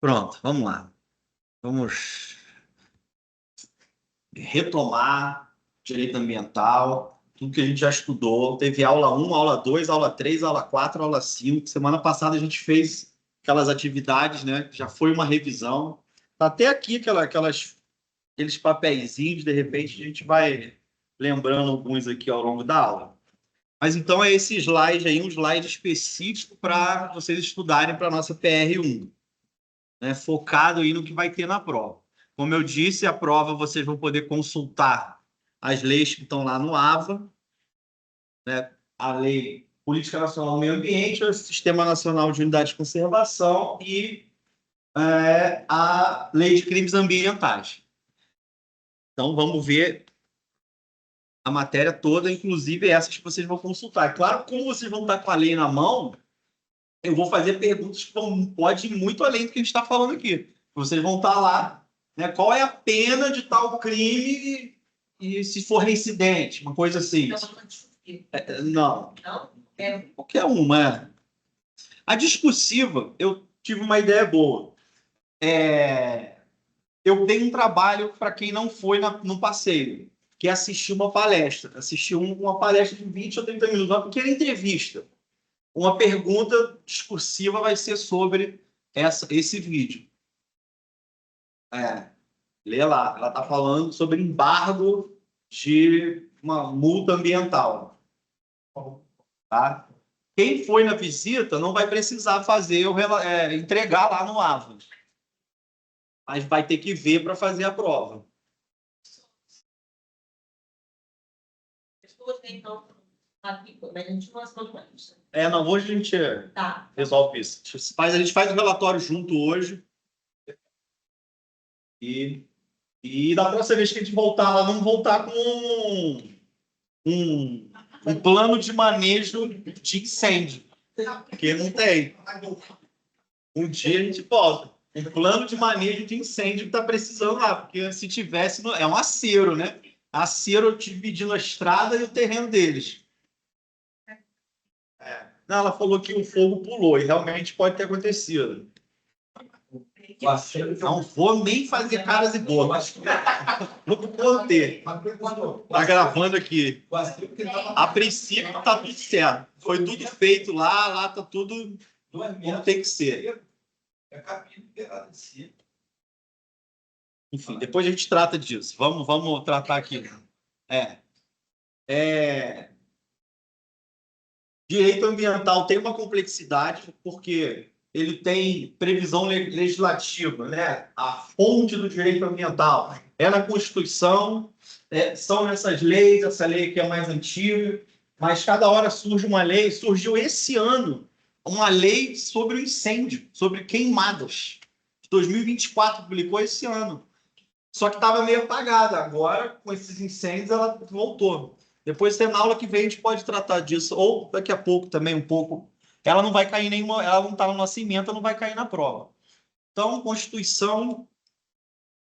Pronto, vamos lá. Vamos retomar direito ambiental, tudo que a gente já estudou. Teve aula 1, aula 2, aula 3, aula 4, aula 5. Semana passada a gente fez aquelas atividades, né? Já foi uma revisão. Tá até aqui aqueles papeizinhos, de repente a gente vai lembrando alguns aqui ao longo da aula. Mas então é esse slide aí, um slide específico para vocês estudarem para a nossa PR1, né? Focado aí no que vai ter na prova. Como eu disse, a prova vocês vão poder consultar as leis que estão lá no AVA, né? A Lei Política Nacional do Meio Ambiente, o Sistema Nacional de Unidades de Conservação e a Lei de Crimes Ambientais. Então, vamos ver a matéria toda, inclusive essas que vocês vão consultar. Claro, como vocês vão estar com a lei na mão, eu vou fazer perguntas que podem ir muito além do que a gente está falando aqui. Vocês vão estar lá, né? Qual é a pena de tal crime e se for reincidente, uma coisa assim. Não. Não? Qualquer uma. A discursiva, eu tive uma ideia boa. Eu dei um trabalho para quem não foi no passeio, que é assistir uma palestra. Assistir uma palestra de 20 ou 30 minutos, uma pequena entrevista. Uma pergunta discursiva vai ser sobre esse vídeo. Lê lá. Ela está falando sobre embargo de uma multa ambiental. Tá? Quem foi na visita não vai precisar entregar lá no AVA. Mas vai ter que ver para fazer a prova. Então, aqui, mas a gente não assinou com isso. Não, hoje a gente resolve isso. A gente faz o relatório junto hoje. E da próxima vez que a gente voltar lá, vamos voltar com um plano de manejo de incêndio. Porque não tem. Um dia a gente volta. Um plano de manejo de incêndio que está precisando lá. Porque se tivesse, é um acero, né? Acero dividindo a estrada e o terreno deles. Não, ela falou que o fogo pulou e realmente pode ter acontecido. Não vou nem fazer caras e bocas. Vou conter. Tá gravando aqui. A princípio tá tudo certo. Foi tudo feito lá tá tudo como tem que ser. Enfim, depois a gente trata disso. Vamos tratar aqui. Direito ambiental tem uma complexidade, porque ele tem previsão legislativa, né? A fonte do direito ambiental é na Constituição, são essas leis, essa lei que é mais antiga, mas cada hora surge uma lei. Surgiu esse ano uma lei sobre o incêndio, sobre queimadas. 2024 publicou esse ano. Só que estava meio apagada. Agora, com esses incêndios, ela voltou. Depois, na aula que vem, a gente pode tratar disso, ou daqui a pouco também, um pouco. Ela não vai cair nenhuma, ela não está no nosso ementa, não vai cair na prova. Então, Constituição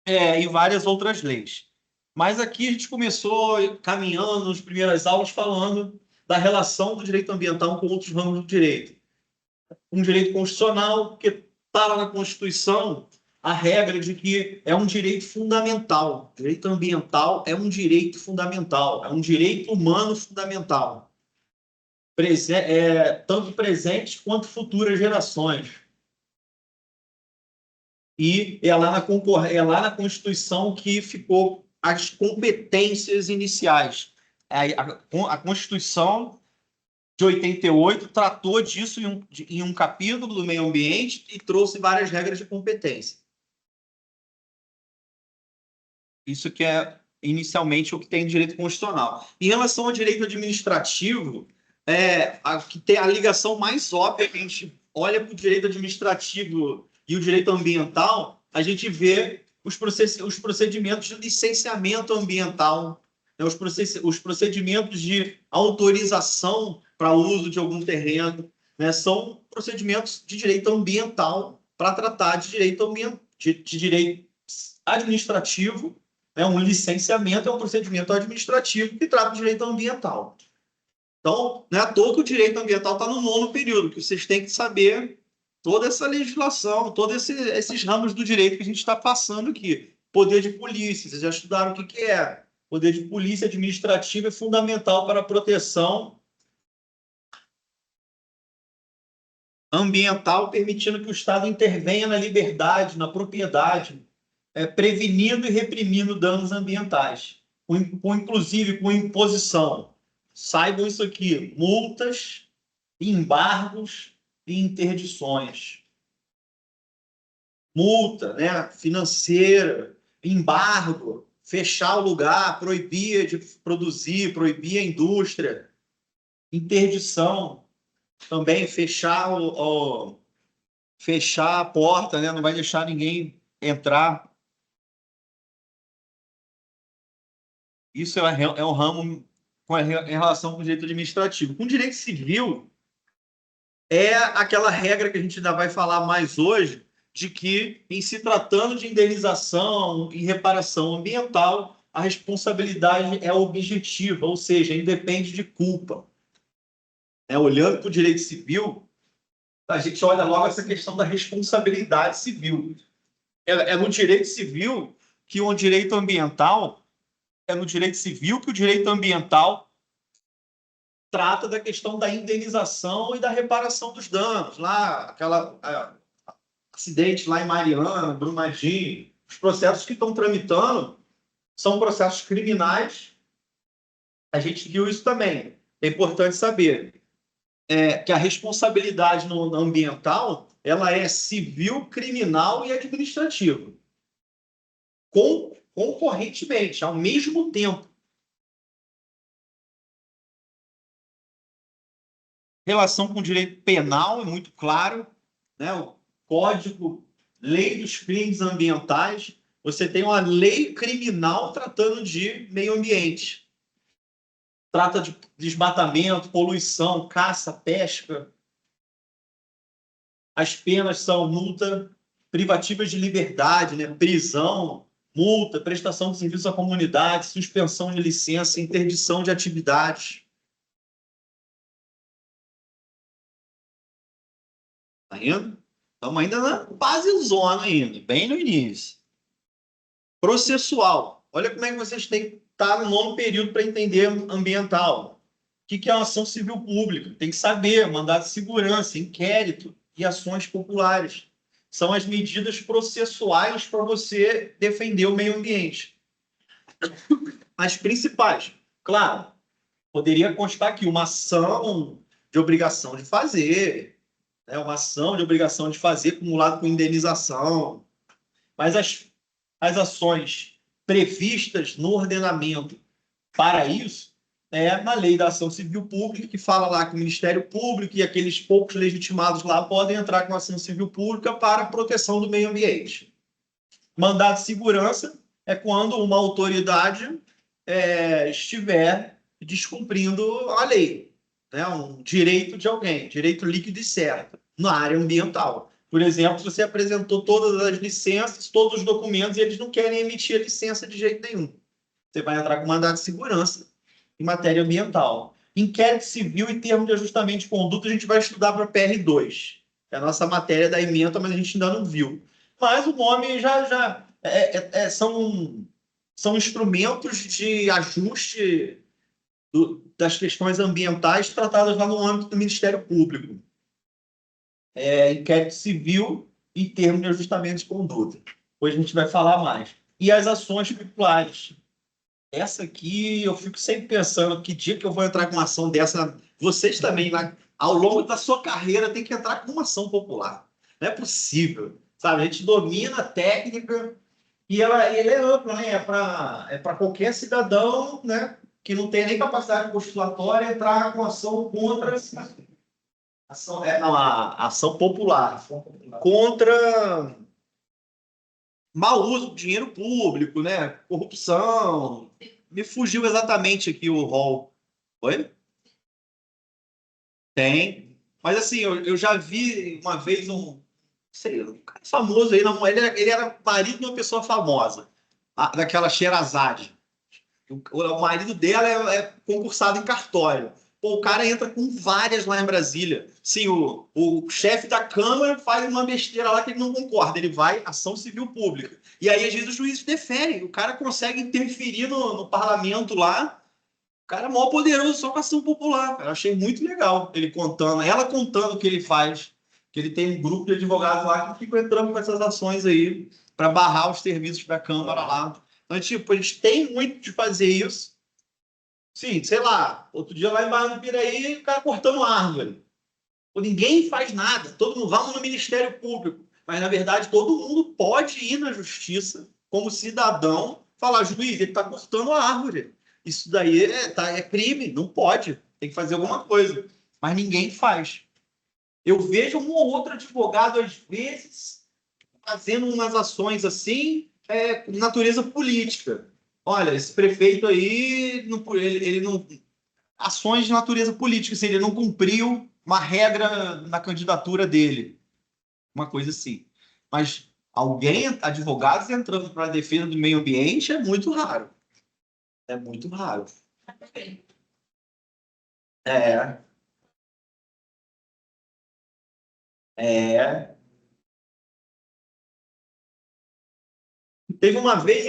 e várias outras leis. Mas aqui a gente começou caminhando nas primeiras aulas falando da relação do direito ambiental com outros ramos do direito. Um direito constitucional, porque está lá na Constituição a regra de que é um direito fundamental. O direito ambiental é um direito fundamental, é um direito humano fundamental. Tanto presentes quanto futuras gerações. E é lá na Constituição que ficou as competências iniciais. A Constituição de 88 tratou disso em um capítulo do meio ambiente e trouxe várias regras de competência. Isso que é inicialmente o que tem direito constitucional. Em relação ao direito administrativo, que tem a ligação mais óbvia, que a gente olha para o direito administrativo e o direito ambiental, a gente vê os procedimentos de licenciamento ambiental, né, os procedimentos de autorização para uso de algum terreno, né, são procedimentos de direito ambiental para tratar de direito administrativo. Um licenciamento é um procedimento administrativo que trata de direito ambiental. Então, não é à toa que o direito ambiental está no 9º período, que vocês têm que saber toda essa legislação, todos esses ramos do direito que a gente está passando aqui. Poder de polícia, vocês já estudaram o que é. Poder de polícia administrativa é fundamental para a proteção ambiental, permitindo que o Estado intervenha na liberdade, na propriedade, prevenindo e reprimindo danos ambientais, inclusive com imposição. Saibam isso aqui: multas, embargos e interdições. Multa, né, financeira, embargo, fechar o lugar, proibir de produzir, proibir a indústria. Interdição, também fechar fechar a porta, né, não vai deixar ninguém entrar. Isso é um ramo em relação com o direito administrativo. Com o direito civil, é aquela regra que a gente ainda vai falar mais hoje, de que, em se tratando de indenização e reparação ambiental, a responsabilidade é objetiva, ou seja, independe de culpa. Olhando para o direito civil, a gente olha logo essa questão da responsabilidade civil. É no direito civil que o direito ambiental, no direito civil que o direito ambiental trata da questão da indenização e da reparação dos danos. Lá, acidente lá em Mariana, Brumadinho, os processos que estão tramitando são processos criminais. A gente viu isso também. É importante saber que a responsabilidade no ambiental ela é civil, criminal e administrativa. Concorrentemente, ao mesmo tempo. Relação com o direito penal é muito claro, né? O Código, Lei dos Crimes Ambientais, você tem uma lei criminal tratando de meio ambiente. Trata de desmatamento, poluição, caça, pesca. As penas são multa, privativas de liberdade, né? Prisão, multa, prestação de serviço à comunidade, suspensão de licença, interdição de atividades. Tá indo? Estamos ainda na base zona ainda, bem no início. Processual. Olha como é que vocês têm que estar no nono período para entender ambiental. O que é uma ação civil pública? Tem que saber, mandado de segurança, inquérito e ações populares. São as medidas processuais para você defender o meio ambiente. As principais, claro, poderia constar aqui uma ação de obrigação de fazer, uma ação de obrigação de fazer acumulado com indenização. Mas as ações previstas no ordenamento para isso na lei da ação civil pública, que fala lá que o Ministério Público e aqueles poucos legitimados lá podem entrar com ação civil pública para a proteção do meio ambiente. Mandado de segurança é quando uma autoridade estiver descumprindo a lei, um direito de alguém, direito líquido e certo, na área ambiental. Por exemplo, você apresentou todas as licenças, todos os documentos, e eles não querem emitir a licença de jeito nenhum. Você vai entrar com mandado de segurança em matéria ambiental. Inquérito civil e termo de ajustamento de conduta a gente vai estudar para PR2. É a nossa matéria da ementa, mas a gente ainda não viu. Mas o nome já são instrumentos de ajuste das questões ambientais tratadas lá no âmbito do Ministério Público. Inquérito civil e termo de ajustamento de conduta. Depois a gente vai falar mais. E as ações populares. Essa aqui, eu fico sempre pensando que dia que eu vou entrar com uma ação dessa. Vocês também, ao longo da sua carreira, tem que entrar com uma ação popular. Não é possível. Sabe? A gente domina a técnica e ele é ampla, né? É para qualquer cidadão, né, que não tem nem capacidade postulatória entrar com ação contra a ação popular contra mau uso do dinheiro público, né? Corrupção. Me fugiu exatamente aqui o rol. Oi? Tem. Mas assim, eu já vi uma vez um cara famoso aí, ele era marido de uma pessoa famosa, daquela Sherazade. O marido dela é concursado em cartório. Pô, o cara entra com várias lá em Brasília. Sim, o chefe da Câmara faz uma besteira lá que ele não concorda. Ele vai, ação civil pública. E aí, às vezes, os juízes deferem. O cara consegue interferir no parlamento lá. O cara é mó poderoso só com ação popular. Eu achei muito legal ele contando, ela contando o que ele faz. Que ele tem um grupo de advogados lá que ficam entrando com essas ações aí para barrar os serviços da Câmara lá. Então, tipo, eles têm muito de fazer isso. Sim, sei lá, outro dia lá em Barra do Piraí, o cara cortando árvore. Pô, ninguém faz nada, todo mundo vamos no Ministério Público. Mas, na verdade, todo mundo pode ir na justiça, como cidadão, falar, juiz, ele está cortando a árvore. Isso daí é crime, não pode, tem que fazer alguma coisa. Mas ninguém faz. Eu vejo um ou outro advogado, às vezes, fazendo umas ações assim, com natureza política. Olha, esse prefeito aí, ele não. Ações de natureza política, assim, ele não cumpriu uma regra na candidatura dele. Uma coisa assim. Mas alguém, advogados entrando para a defesa do meio ambiente é muito raro. É muito raro. É, é. Teve uma vez,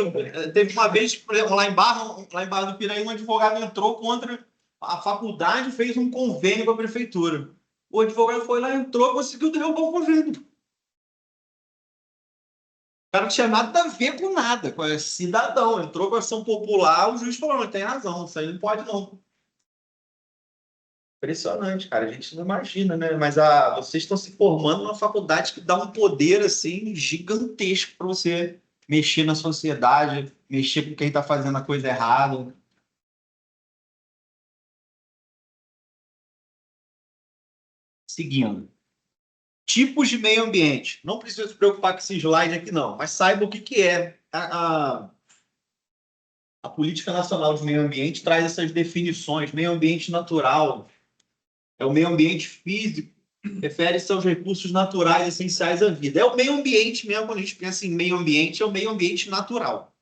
por exemplo, lá em Barra do Piraí, um advogado entrou contra a faculdade, fez um convênio com a prefeitura. O advogado foi lá, entrou, conseguiu derrubar o convênio. O cara não tinha nada a ver com nada, com cidadão. Entrou com a ação popular, o juiz falou, não, tem razão, isso aí não pode não. Impressionante, cara. A gente não imagina, né? Mas vocês estão se formando numa faculdade que dá um poder assim gigantesco para você mexer na sociedade, mexer com quem está fazendo a coisa errada. Seguindo. Tipos de meio ambiente. Não precisa se preocupar com esse slide aqui, não, mas saiba o que, que é. A Política Nacional de Meio Ambiente traz essas definições. Meio ambiente natural é o meio ambiente físico, refere-se aos recursos naturais essenciais à vida. É o meio ambiente mesmo, quando a gente pensa em meio ambiente, é o meio ambiente natural.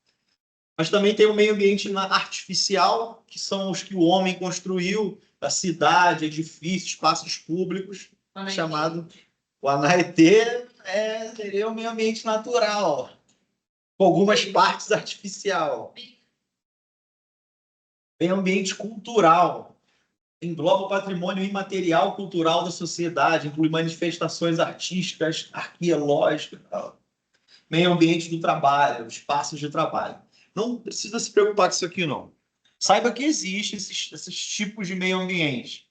Mas também tem o meio ambiente artificial, que são os que o homem construiu, a cidade, edifícios, espaços públicos, chamado o Anaetê, seria o meio ambiente natural, com algumas partes artificial. Meio ambiente cultural, engloba o patrimônio imaterial cultural da sociedade, inclui manifestações artísticas, arqueológicas, meio ambiente do trabalho, espaços de trabalho. Não precisa se preocupar com isso aqui, não. Saiba que existem esses tipos de meio ambiente,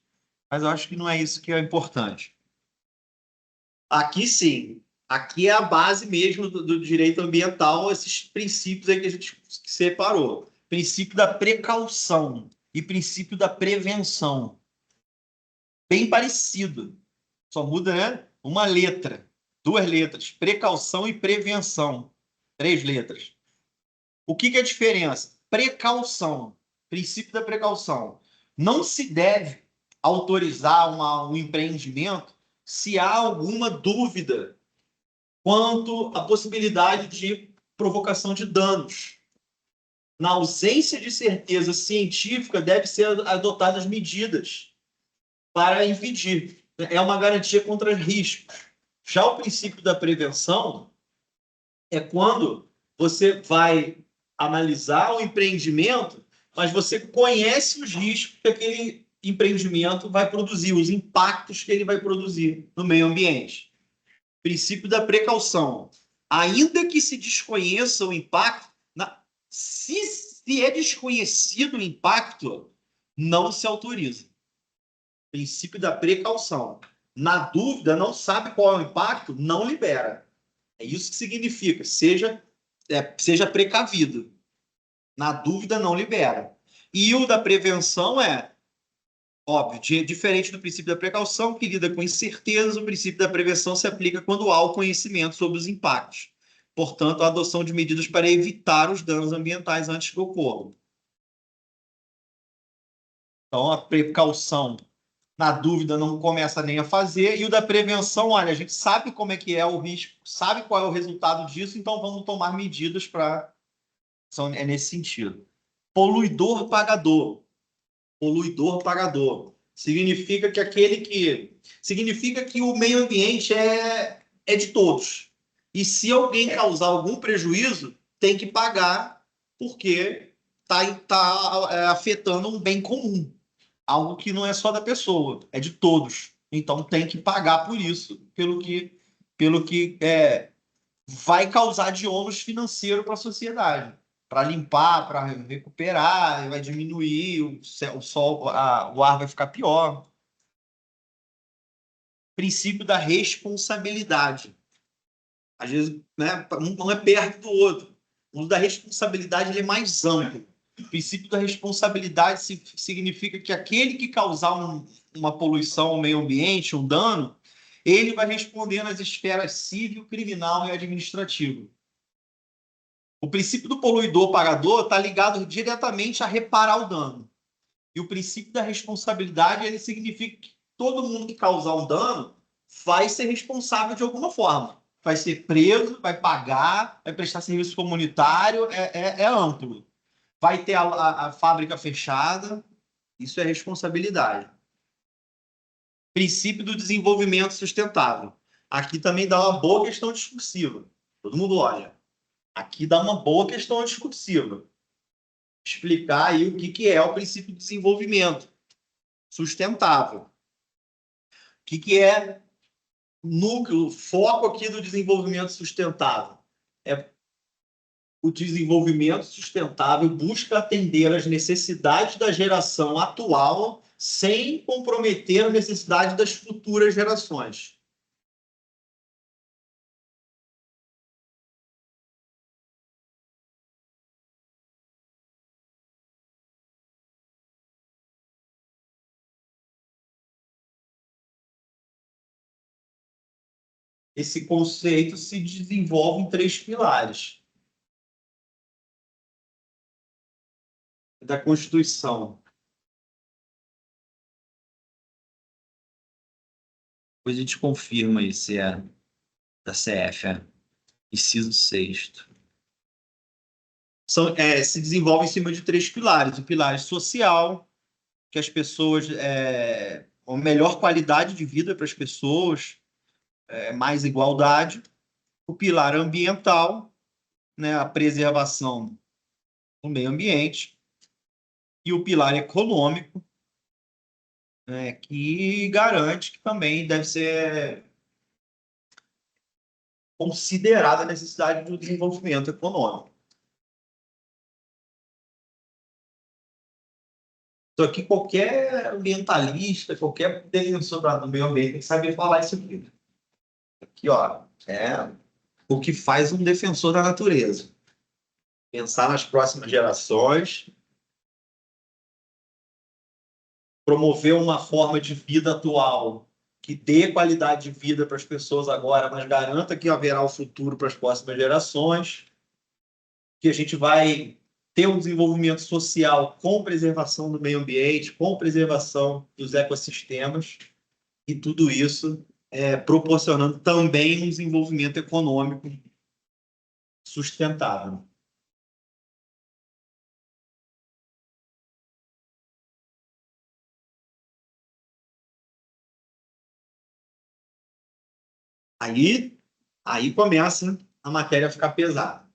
mas eu acho que não é isso que é importante. Aqui sim, aqui é a base mesmo do direito ambiental, esses princípios aí que a gente separou. Princípio da precaução e princípio da prevenção. Bem parecido. Só muda, né? Uma letra, duas letras. Precaução e prevenção. Três letras. O que é a diferença? Precaução. Princípio da precaução. Não se deve autorizar um empreendimento se há alguma dúvida quanto à possibilidade de provocação de danos. Na ausência de certeza científica, devem ser adotadas medidas para impedir. É uma garantia contra riscos. Já o princípio da prevenção é quando você vai analisar o empreendimento, mas você conhece os riscos que aquele empreendimento vai produzir, os impactos que ele vai produzir no meio ambiente. Princípio da precaução. Ainda que se desconheça o impacto, se é desconhecido o impacto, não se autoriza. Princípio da precaução. Na dúvida, não sabe qual é o impacto, não libera. É isso que significa. Seja precavido. Na dúvida, não libera. E o da prevenção óbvio, diferente do princípio da precaução, que lida com incertezas, o princípio da prevenção se aplica quando há o conhecimento sobre os impactos. Portanto, a adoção de medidas para evitar os danos ambientais antes que ocorram. Então, a precaução, na dúvida, não começa nem a fazer, e o da prevenção, olha, a gente sabe como é que é o risco, sabe qual é o resultado disso, então vamos tomar medidas para... É nesse sentido. Poluidor pagador. Poluidor pagador. Significa que o meio ambiente é de todos. E se alguém causar algum prejuízo, tem que pagar, porque está afetando um bem comum. Algo que não é só da pessoa, é de todos. Então tem que pagar por isso, pelo que vai causar de ônus financeiro para a sociedade. Para limpar, para recuperar, vai diminuir, o sol, o ar vai ficar pior. Princípio da responsabilidade. Às vezes, né, um é perto do outro. O da responsabilidade ele é mais amplo. O princípio da responsabilidade significa que aquele que causar uma poluição ao meio ambiente, um dano, ele vai responder nas esferas civil, criminal e administrativa. O princípio do poluidor-pagador está ligado diretamente a reparar o dano. E o princípio da responsabilidade ele significa que todo mundo que causar um dano vai ser responsável de alguma forma. Vai ser preso, vai pagar, vai prestar serviço comunitário, é amplo. Vai ter a fábrica fechada, isso é responsabilidade. Princípio do desenvolvimento sustentável. Aqui também dá uma boa questão discursiva. Todo mundo olha. Aqui dá uma boa questão discursiva. Explicar aí o que é o princípio de desenvolvimento sustentável. O que é núcleo, foco aqui do desenvolvimento sustentável? O desenvolvimento sustentável busca atender às necessidades da geração atual sem comprometer a necessidade das futuras gerações. Esse conceito se desenvolve em 3 pilares da Constituição. Depois a gente confirma aí se é da CF, inciso 6º. Se desenvolve em cima de 3 pilares. O pilar social, que as pessoas... uma melhor qualidade de vida para as pessoas, mais igualdade. O pilar ambiental, né, a preservação do meio ambiente. E o pilar econômico, né, que garante que também deve ser considerada a necessidade do desenvolvimento econômico. Então, aqui qualquer ambientalista, qualquer defensor do meio ambiente tem que saber falar isso aqui. Aqui, ó, o que faz um defensor da natureza. Pensar nas próximas gerações, promover uma forma de vida atual que dê qualidade de vida para as pessoas agora, mas garanta que haverá o futuro para as próximas gerações, que a gente vai ter um desenvolvimento social com preservação do meio ambiente, com preservação dos ecossistemas, e tudo isso proporcionando também um desenvolvimento econômico sustentável. Aí começa a matéria a ficar pesada.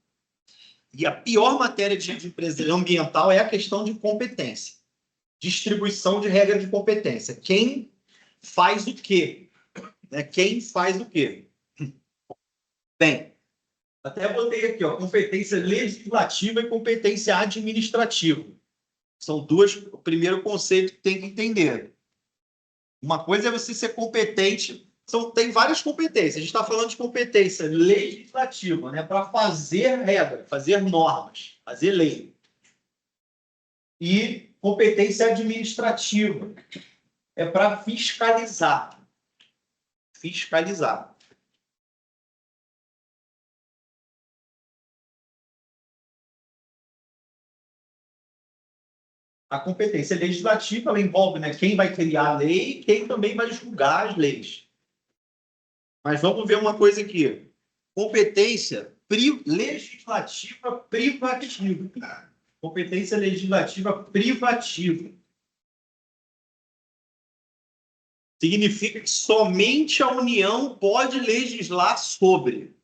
E a pior matéria de empresa ambiental é a questão de competência. Distribuição de regra de competência. Quem faz o quê? Quem faz o quê? Bem, até botei aqui, ó, competência legislativa e competência administrativa. São o primeiro conceito que tem que entender. Uma coisa é você ser competente, tem várias competências. A gente está falando de competência legislativa, né, para fazer regra, fazer normas, fazer lei. E competência administrativa é para fiscalizar. Fiscalizar. A competência legislativa ela envolve, né, quem vai criar a lei e quem também vai julgar as leis. Mas vamos ver uma coisa aqui. Competência legislativa privativa. Competência legislativa privativa. Significa que somente a União pode legislar sobre.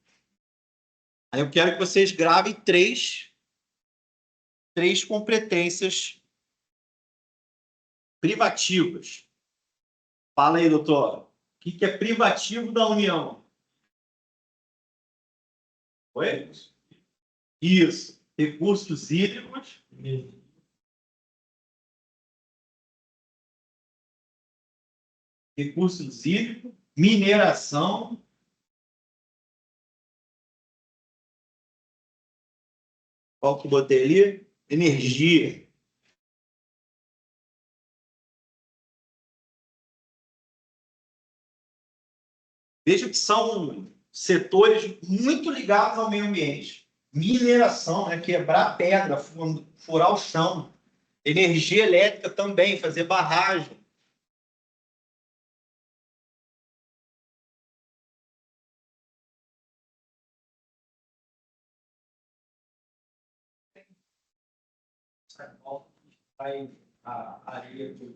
Aí eu quero que vocês gravem três competências privativas. Fala aí, doutor. O que é privativo da União? Oi? Isso. Recursos hídricos. Recursos hídricos, mineração. Qual que eu botei ali? Energia. Veja que são setores muito ligados ao meio ambiente. Mineração, né? Quebrar pedra, furar o chão. Energia elétrica também, fazer barragem. A areia do...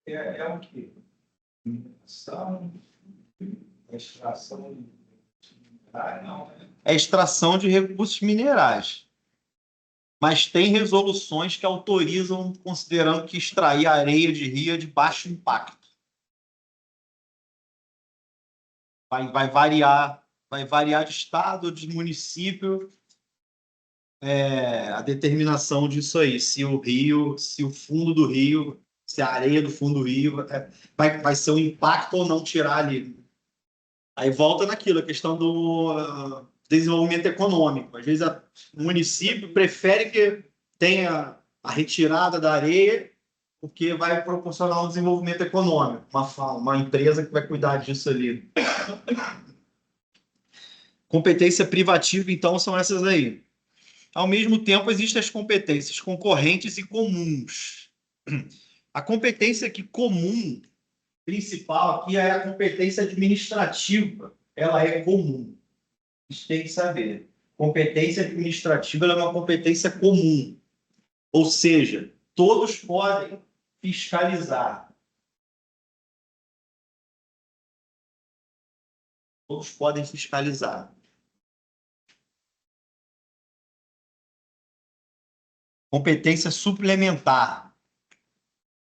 É o quê? Extração de minerais, não, né? É extração de recursos minerais. Mas tem resoluções que autorizam, considerando que extrair areia de rio é de baixo impacto. Vai variar de estado, de município, a determinação disso aí. Se o fundo do rio, se a areia do fundo do rio vai ser um impacto ou não tirar ali. Aí volta naquilo, a questão do desenvolvimento econômico. Às vezes o município prefere que tenha a retirada da areia, porque vai proporcionar um desenvolvimento econômico, uma empresa que vai cuidar disso ali. Competência privativa, então, são essas aí. Ao mesmo tempo, existem as competências concorrentes e comuns. A competência comum principal aqui é a competência administrativa. Ela é comum. A gente tem que saber. Competência administrativa é uma competência comum. Ou seja, todos podem fiscalizar. Todos podem fiscalizar. Competência suplementar.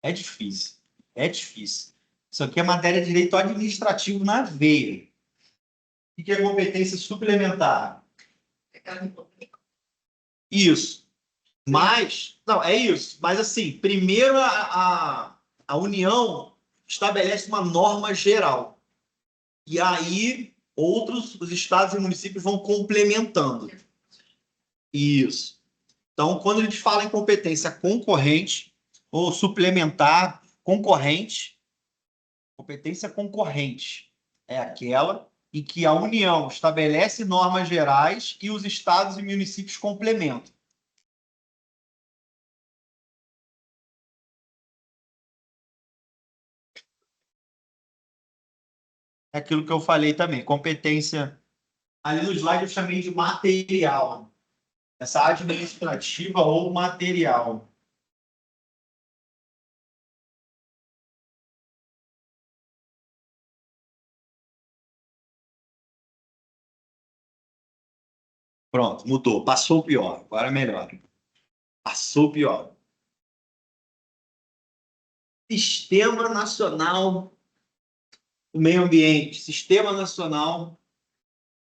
É difícil. É difícil. Isso aqui é matéria de direito administrativo na veia. O que é competência suplementar? Isso. Mas, não, é isso. Mas, assim, primeiro a União estabelece uma norma geral. E aí, os estados e municípios vão complementando. Isso. Então, quando a gente fala em competência concorrente ou suplementar concorrente, competência concorrente é aquela em que a União estabelece normas gerais e os estados e municípios complementam. É aquilo que eu falei também, competência. Ali no slide eu chamei de material. Essa administrativa ou material. Pronto, mudou. Passou o pior. Agora melhor. Passou o pior. Sistema Nacional do Meio Ambiente. Sistema Nacional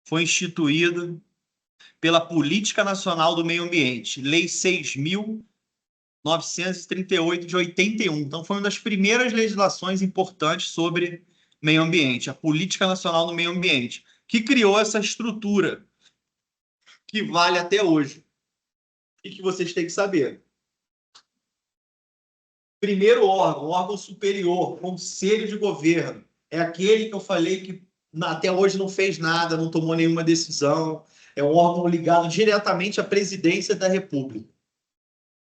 foi instituído pela Política Nacional do Meio Ambiente, Lei 6.938 de 81. Então, foi uma das primeiras legislações importantes sobre meio ambiente, a Política Nacional do Meio Ambiente, que criou essa estrutura que vale até hoje. E que vocês têm que saber. Primeiro órgão superior, Conselho de Governo, é aquele que eu falei que até hoje não fez nada, não tomou nenhuma decisão, é um órgão ligado diretamente à presidência da República.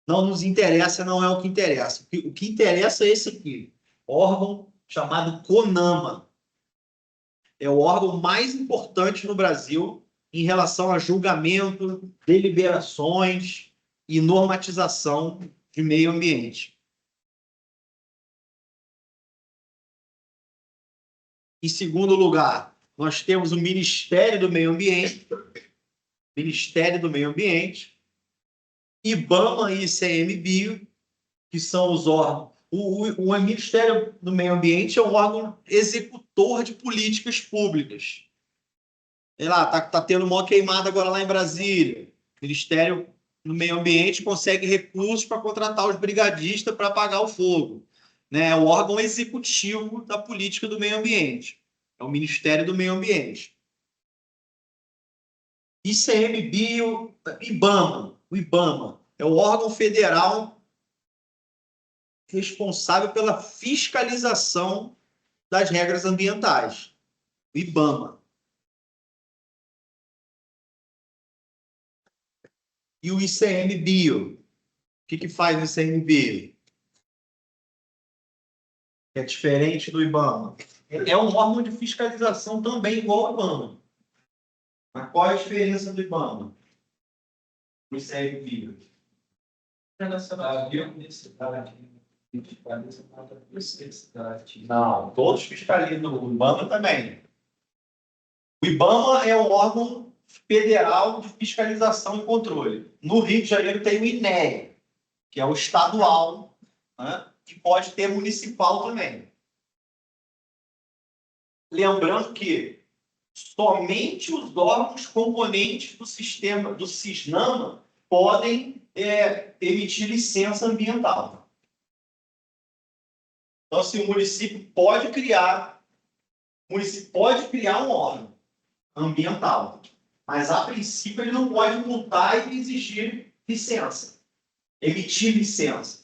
Não nos interessa, não é o que interessa. O que interessa é esse aqui, órgão chamado CONAMA. É o órgão mais importante no Brasil em relação a julgamento, deliberações e normatização de meio ambiente. Em segundo lugar, nós temos o Ministério do Meio Ambiente, Ministério do Meio Ambiente, IBAMA e ICMBio, que são os órgãos. O Ministério do Meio Ambiente é um órgão executor de políticas públicas. Sei lá, tá tendo uma queimada agora lá em Brasília. O Ministério do Meio Ambiente consegue recursos para contratar os brigadistas para apagar o fogo. Né? É o órgão executivo da política do meio ambiente. É o Ministério do Meio Ambiente. ICMBio, IBAMA. O IBAMA é o órgão federal responsável pela fiscalização das regras ambientais. O IBAMA. E o ICMBio. O que faz o ICMBio? É diferente do IBAMA. É um órgão de fiscalização também, igual ao IBAMA. Mas qual é a diferença do IBAMA? O ICMBio. Não, todos fiscalizam. O IBAMA também. O IBAMA é um órgão federal de fiscalização e controle. No Rio de Janeiro tem o INEA, que é o estadual, né? Que pode ter municipal também. Lembrando que somente os órgãos componentes do sistema do CISNAMA podem emitir licença ambiental. Então, assim, o município pode criar um órgão ambiental, mas a princípio ele não pode multar e exigir licença, emitir licença.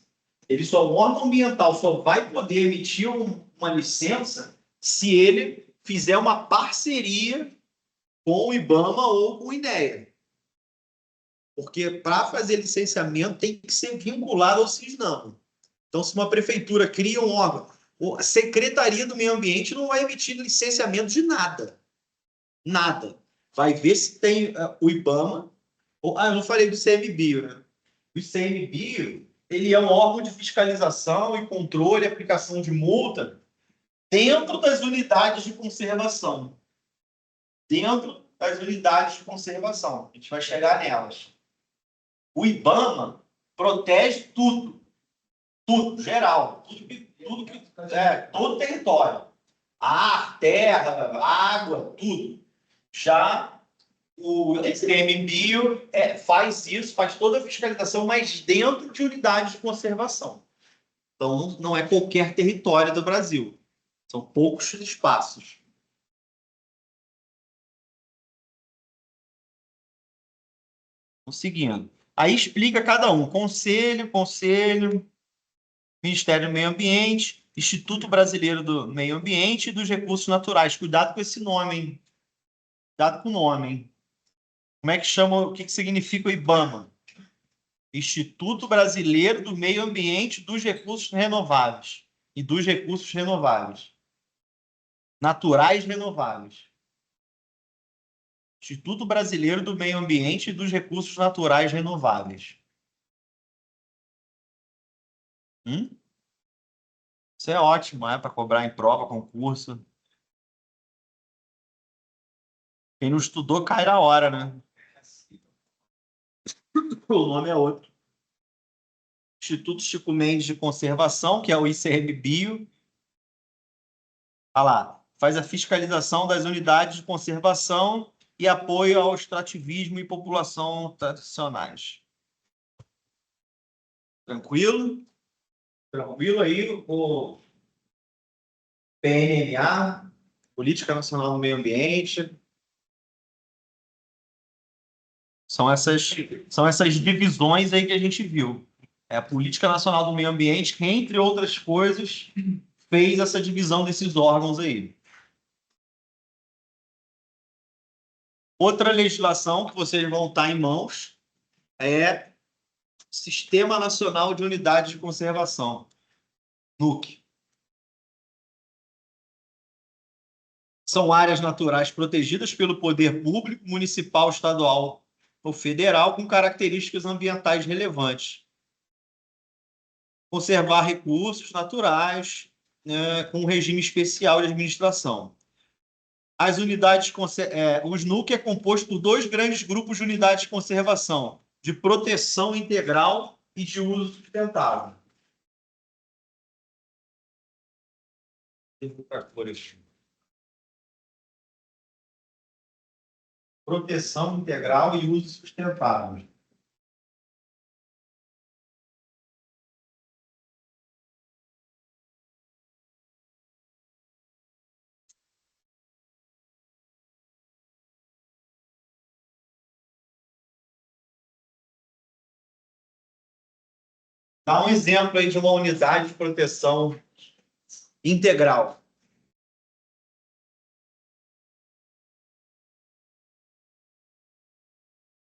O órgão ambiental só vai poder emitir uma licença se ele fizer uma parceria com o IBAMA ou com o INEA. Porque para fazer licenciamento tem que ser vinculado ao CISNAMA. Então, se uma prefeitura cria um órgão, a Secretaria do Meio Ambiente não vai emitir licenciamento de nada. Nada. Vai ver se tem o IBAMA. Eu não falei do ICMBio, né? O ICMBio, ele é um órgão de fiscalização e controle e aplicação de multa dentro das unidades de conservação. Dentro das unidades de conservação. A gente vai chegar nelas. O IBAMA protege tudo. Tudo, geral. Todo o território. Ar, terra, água, tudo. Já o ICMBio faz isso, faz toda a fiscalização, mas dentro de unidades de conservação. Então, não é qualquer território do Brasil. São poucos espaços. Vamos seguindo. Aí explica cada um. Conselho, Ministério do Meio Ambiente, Instituto Brasileiro do Meio Ambiente e dos Recursos Naturais. Cuidado com esse nome, hein? Cuidado com o nome, hein? Como é que chama, o que significa o IBAMA? Instituto Brasileiro do Meio Ambiente e dos Recursos Renováveis. E dos Recursos Renováveis. Naturais renováveis. Instituto Brasileiro do Meio Ambiente e dos Recursos Naturais Renováveis. Isso é ótimo, para cobrar em prova, concurso. Quem não estudou cai na hora, né? O nome é outro. Instituto Chico Mendes de Conservação, que é o ICMBio. Olha lá, faz a fiscalização das unidades de conservação e apoio ao extrativismo e população tradicionais. Tranquilo? Tranquilo aí, o PNMA, Política Nacional do Meio Ambiente. São essas divisões aí que a gente viu. A Política Nacional do Meio Ambiente, que, entre outras coisas, fez essa divisão desses órgãos aí. Outra legislação que vocês vão estar em mãos é Sistema Nacional de Unidades de Conservação, NUC. São áreas naturais protegidas pelo poder público, municipal, estadual ou federal, com características ambientais relevantes. Conservar recursos naturais, né, com um regime especial de administração. as unidades, o SNUC é composto por dois grandes grupos de unidades de conservação, de proteção integral e de uso sustentável. Proteção integral e uso sustentável. Dá um exemplo aí de uma unidade de proteção integral.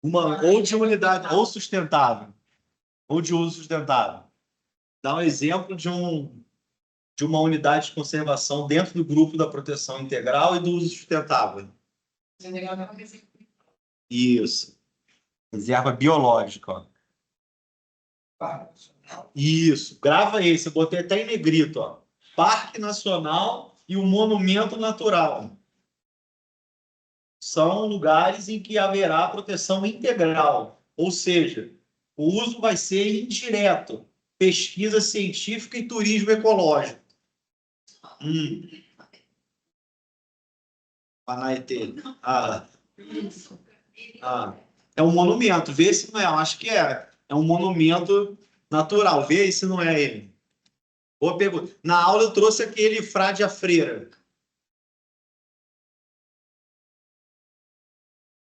Ou de unidade, ou sustentável, ou de uso sustentável. Dá um exemplo de uma unidade de conservação dentro do grupo da proteção integral e do uso sustentável. Isso. Reserva biológica. Ó. Isso. Grava esse. Eu botei até em negrito. Ó. Parque Nacional e o Monumento Natural. São lugares em que haverá proteção integral. Ou seja, o uso vai ser indireto. Pesquisa científica e turismo ecológico. Anaetê. É um monumento. Vê se não é. Eu acho que é. É um monumento natural. Vê aí se não é ele. Boa pergunta. Na aula eu trouxe aquele Frade a Freira.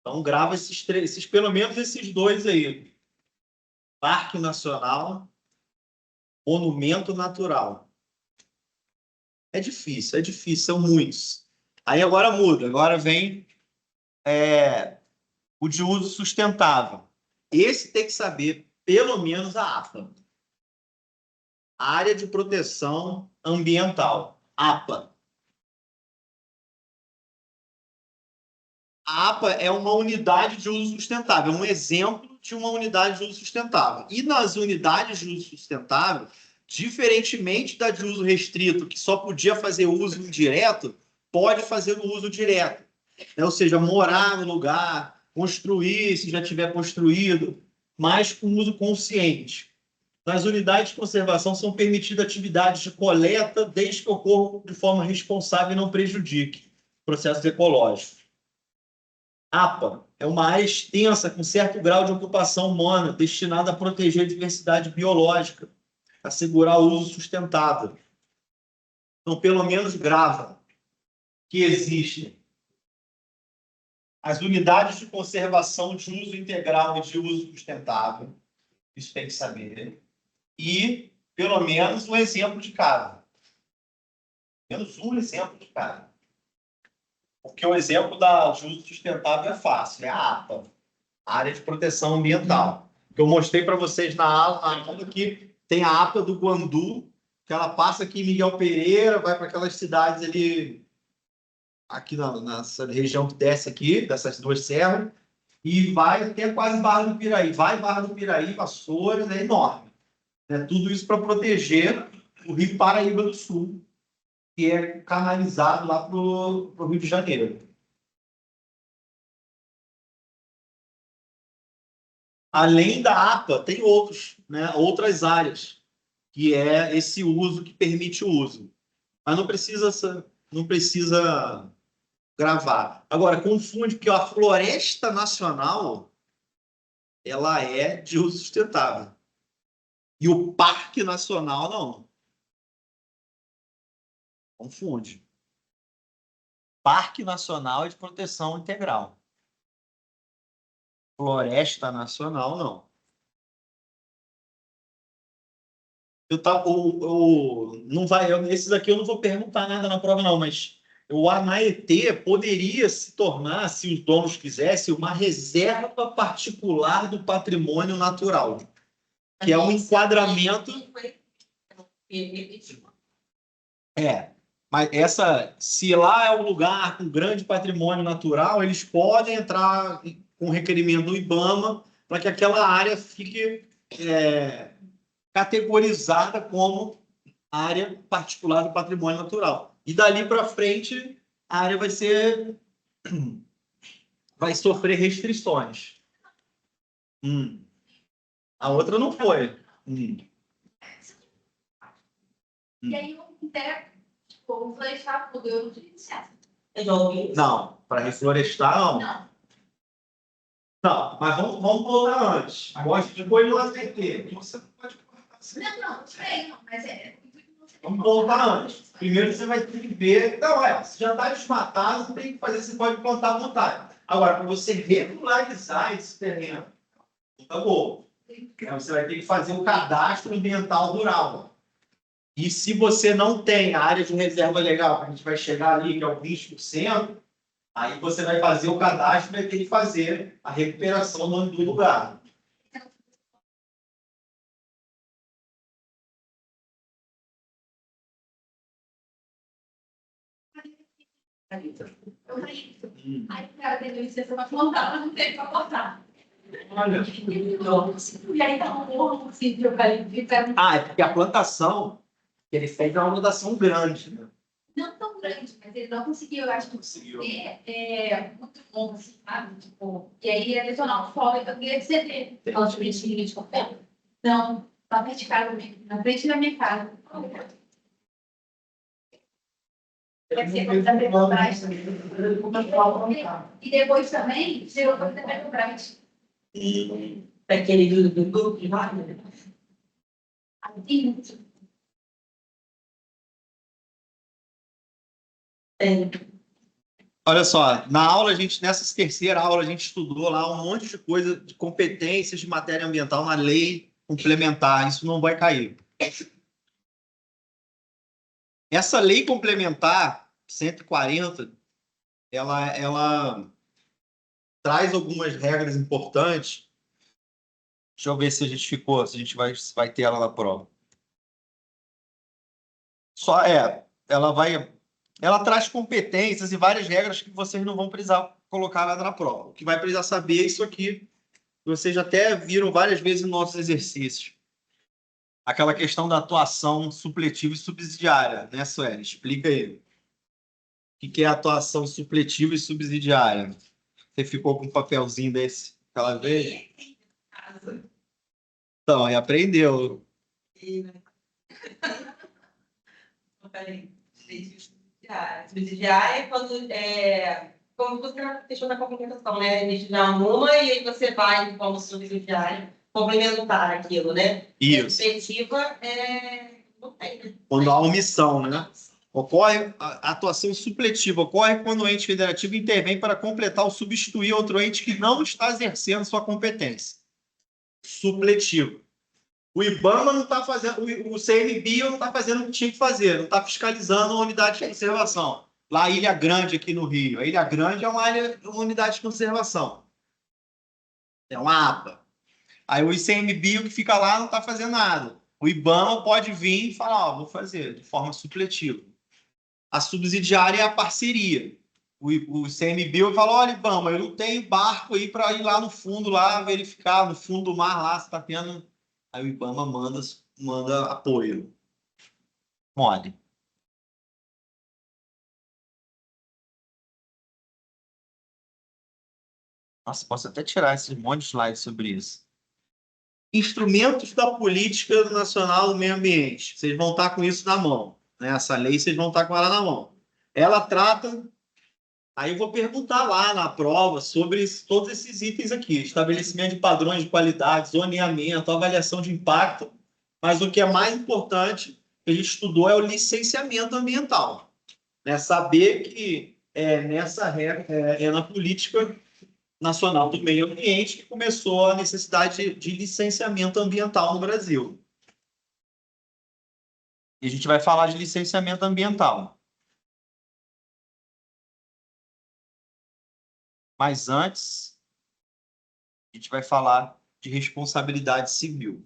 Então grava esses três, pelo menos esses dois aí. Parque Nacional, Monumento Natural. É difícil, são muitos. Aí agora muda, agora vem o de uso sustentável. Esse tem que saber, pelo menos, a APA. Área de Proteção Ambiental, APA. A APA é uma unidade de uso sustentável, um exemplo de uma unidade de uso sustentável. E nas unidades de uso sustentável, diferentemente da de uso restrito, que só podia fazer uso indireto, pode fazer o uso direto. Ou seja, morar no lugar, construir, se já tiver construído, mas com uso consciente. Nas unidades de conservação são permitidas atividades de coleta, desde que ocorram de forma responsável e não prejudique processos ecológicos. APA é uma área extensa com certo grau de ocupação humana, destinada a proteger a diversidade biológica, assegurar o uso sustentável. Então, pelo menos grava que existem as unidades de conservação de uso integral e de uso sustentável, isso tem que saber, e pelo menos um exemplo de cada. Menos um exemplo de cada. Porque o exemplo de uso sustentável é fácil, é a APA, Área de Proteção Ambiental. Que eu mostrei para vocês na aula que tem a APA do Guandu, que ela passa aqui em Miguel Pereira, vai para aquelas cidades ali, aqui nessa região que desce aqui, dessas duas serras, e vai até quase Barra do Piraí. Vai Barra do Piraí, Vassouras, é enorme. Tudo isso para proteger o Rio Paraíba do Sul, que é canalizado lá para o Rio de Janeiro. Além da APA, tem outras áreas, que é esse uso que permite o uso. Mas não precisa gravar. Agora, confunde, porque a Floresta Nacional ela é de uso sustentável. E o Parque Nacional não. Confunde. Parque Nacional é de proteção integral. Floresta Nacional, não. Esses aqui eu não vou perguntar nada na prova, não, mas o Anaetê poderia se tornar, se os donos quisessem, uma reserva particular do patrimônio natural, que é um enquadramento. Mas se lá é um lugar com grande patrimônio natural, eles podem entrar com requerimento do IBAMA para que aquela área fique categorizada como área particular do patrimônio natural. E dali para frente, a área vai sofrer restrições. A outra não foi. E aí eu quero, tipo, florestar tudo, eu não tive licença. Eu já ouvi. Não, para reflorestar, não. Não. Não, mas vamos voltar antes. Agora a gente foi no ACT. Você não pode cortar assim. Não, tirei, não, mas é. Vamos voltar antes. Primeiro você vai ter que ver. Não, se já está desmatado, você tem que fazer, você pode plantar à vontade. Agora, para você regularizar esse terreno, tá bom. Você vai ter que fazer o cadastro ambiental rural. E se você não tem a área de reserva legal, a gente vai chegar ali, que é o 20%, aí você vai fazer o cadastro e vai ter que fazer a recuperação do lugar. Eu falei, aí o cara teve licença para plantar, mas não teve para cortar. Olha. E aí tá um morro, assim, de eucalipto. É porque a plantação que ele fez é uma plantação grande, né? Não tão grande, mas ele não conseguiu, eu acho que Conseguiu. é muito bom, assim, sabe? Tipo, e aí é adicional fora, então eu queria que você vê. Aquela bonitinha de papel. Não, na frente de casa mesmo, na frente da minha casa. Vai ser coisa da Petrobras. E depois também gerou coisa da Petrobras. Aquele do grupo de Wagner. Tem muito. Olha só, nessa terceira aula, a gente estudou lá um monte de coisa de competências de matéria ambiental na lei complementar. Isso não vai cair. Essa lei complementar 140, ela traz algumas regras importantes. Deixa eu ver se a gente ficou, se a gente vai ter ela na prova. Ela traz competências e várias regras que vocês não vão precisar colocar nada na prova. O que vai precisar saber é isso aqui, que vocês já até viram várias vezes nos nossos exercícios. Aquela questão da atuação supletiva e subsidiária, né, Sueli? Explica aí. O que é atuação supletiva e subsidiária? Você ficou com um papelzinho desse aquela vez? Então, aí aprendeu. Peraí. Subsidiária é quando como você deixou na complementação, né? Iniciar uma e aí você vai como subsidiária complementar aquilo, né? Isso. Efetiva não tem, né? Quando há omissão, né? A atuação supletiva ocorre quando o ente federativo intervém para completar ou substituir outro ente que não está exercendo sua competência. Supletivo. O IBAMA não está fazendo, o CMBio não está fazendo o que tinha que fazer, não está fiscalizando a unidade de conservação. Lá, a Ilha Grande, aqui no Rio. A Ilha Grande é uma unidade de conservação. É uma APA. Aí o ICMBio que fica lá não está fazendo nada. O IBAMA pode vir e falar, vou fazer de forma supletiva. A subsidiária é a parceria. O ICMBio fala, olha, IBAMA, eu não tenho barco aí para ir lá no fundo, lá verificar, no fundo do mar, lá, se está tendo... Aí o IBAMA manda apoio. Mole. Nossa, posso até tirar esse monte de slides sobre isso. Instrumentos da Política Nacional do Meio Ambiente. Vocês vão estar com isso na mão. Né? Essa lei, vocês vão estar com ela na mão. Ela trata... Aí eu vou perguntar lá na prova sobre todos esses itens aqui. Estabelecimento de padrões de qualidade, zoneamento, avaliação de impacto. Mas o que é mais importante que a gente estudou é o licenciamento ambiental. Né? Saber que na política nacional do meio ambiente que começou a necessidade de licenciamento ambiental no Brasil. E a gente vai falar de licenciamento ambiental. Mas antes, a gente vai falar de responsabilidade civil.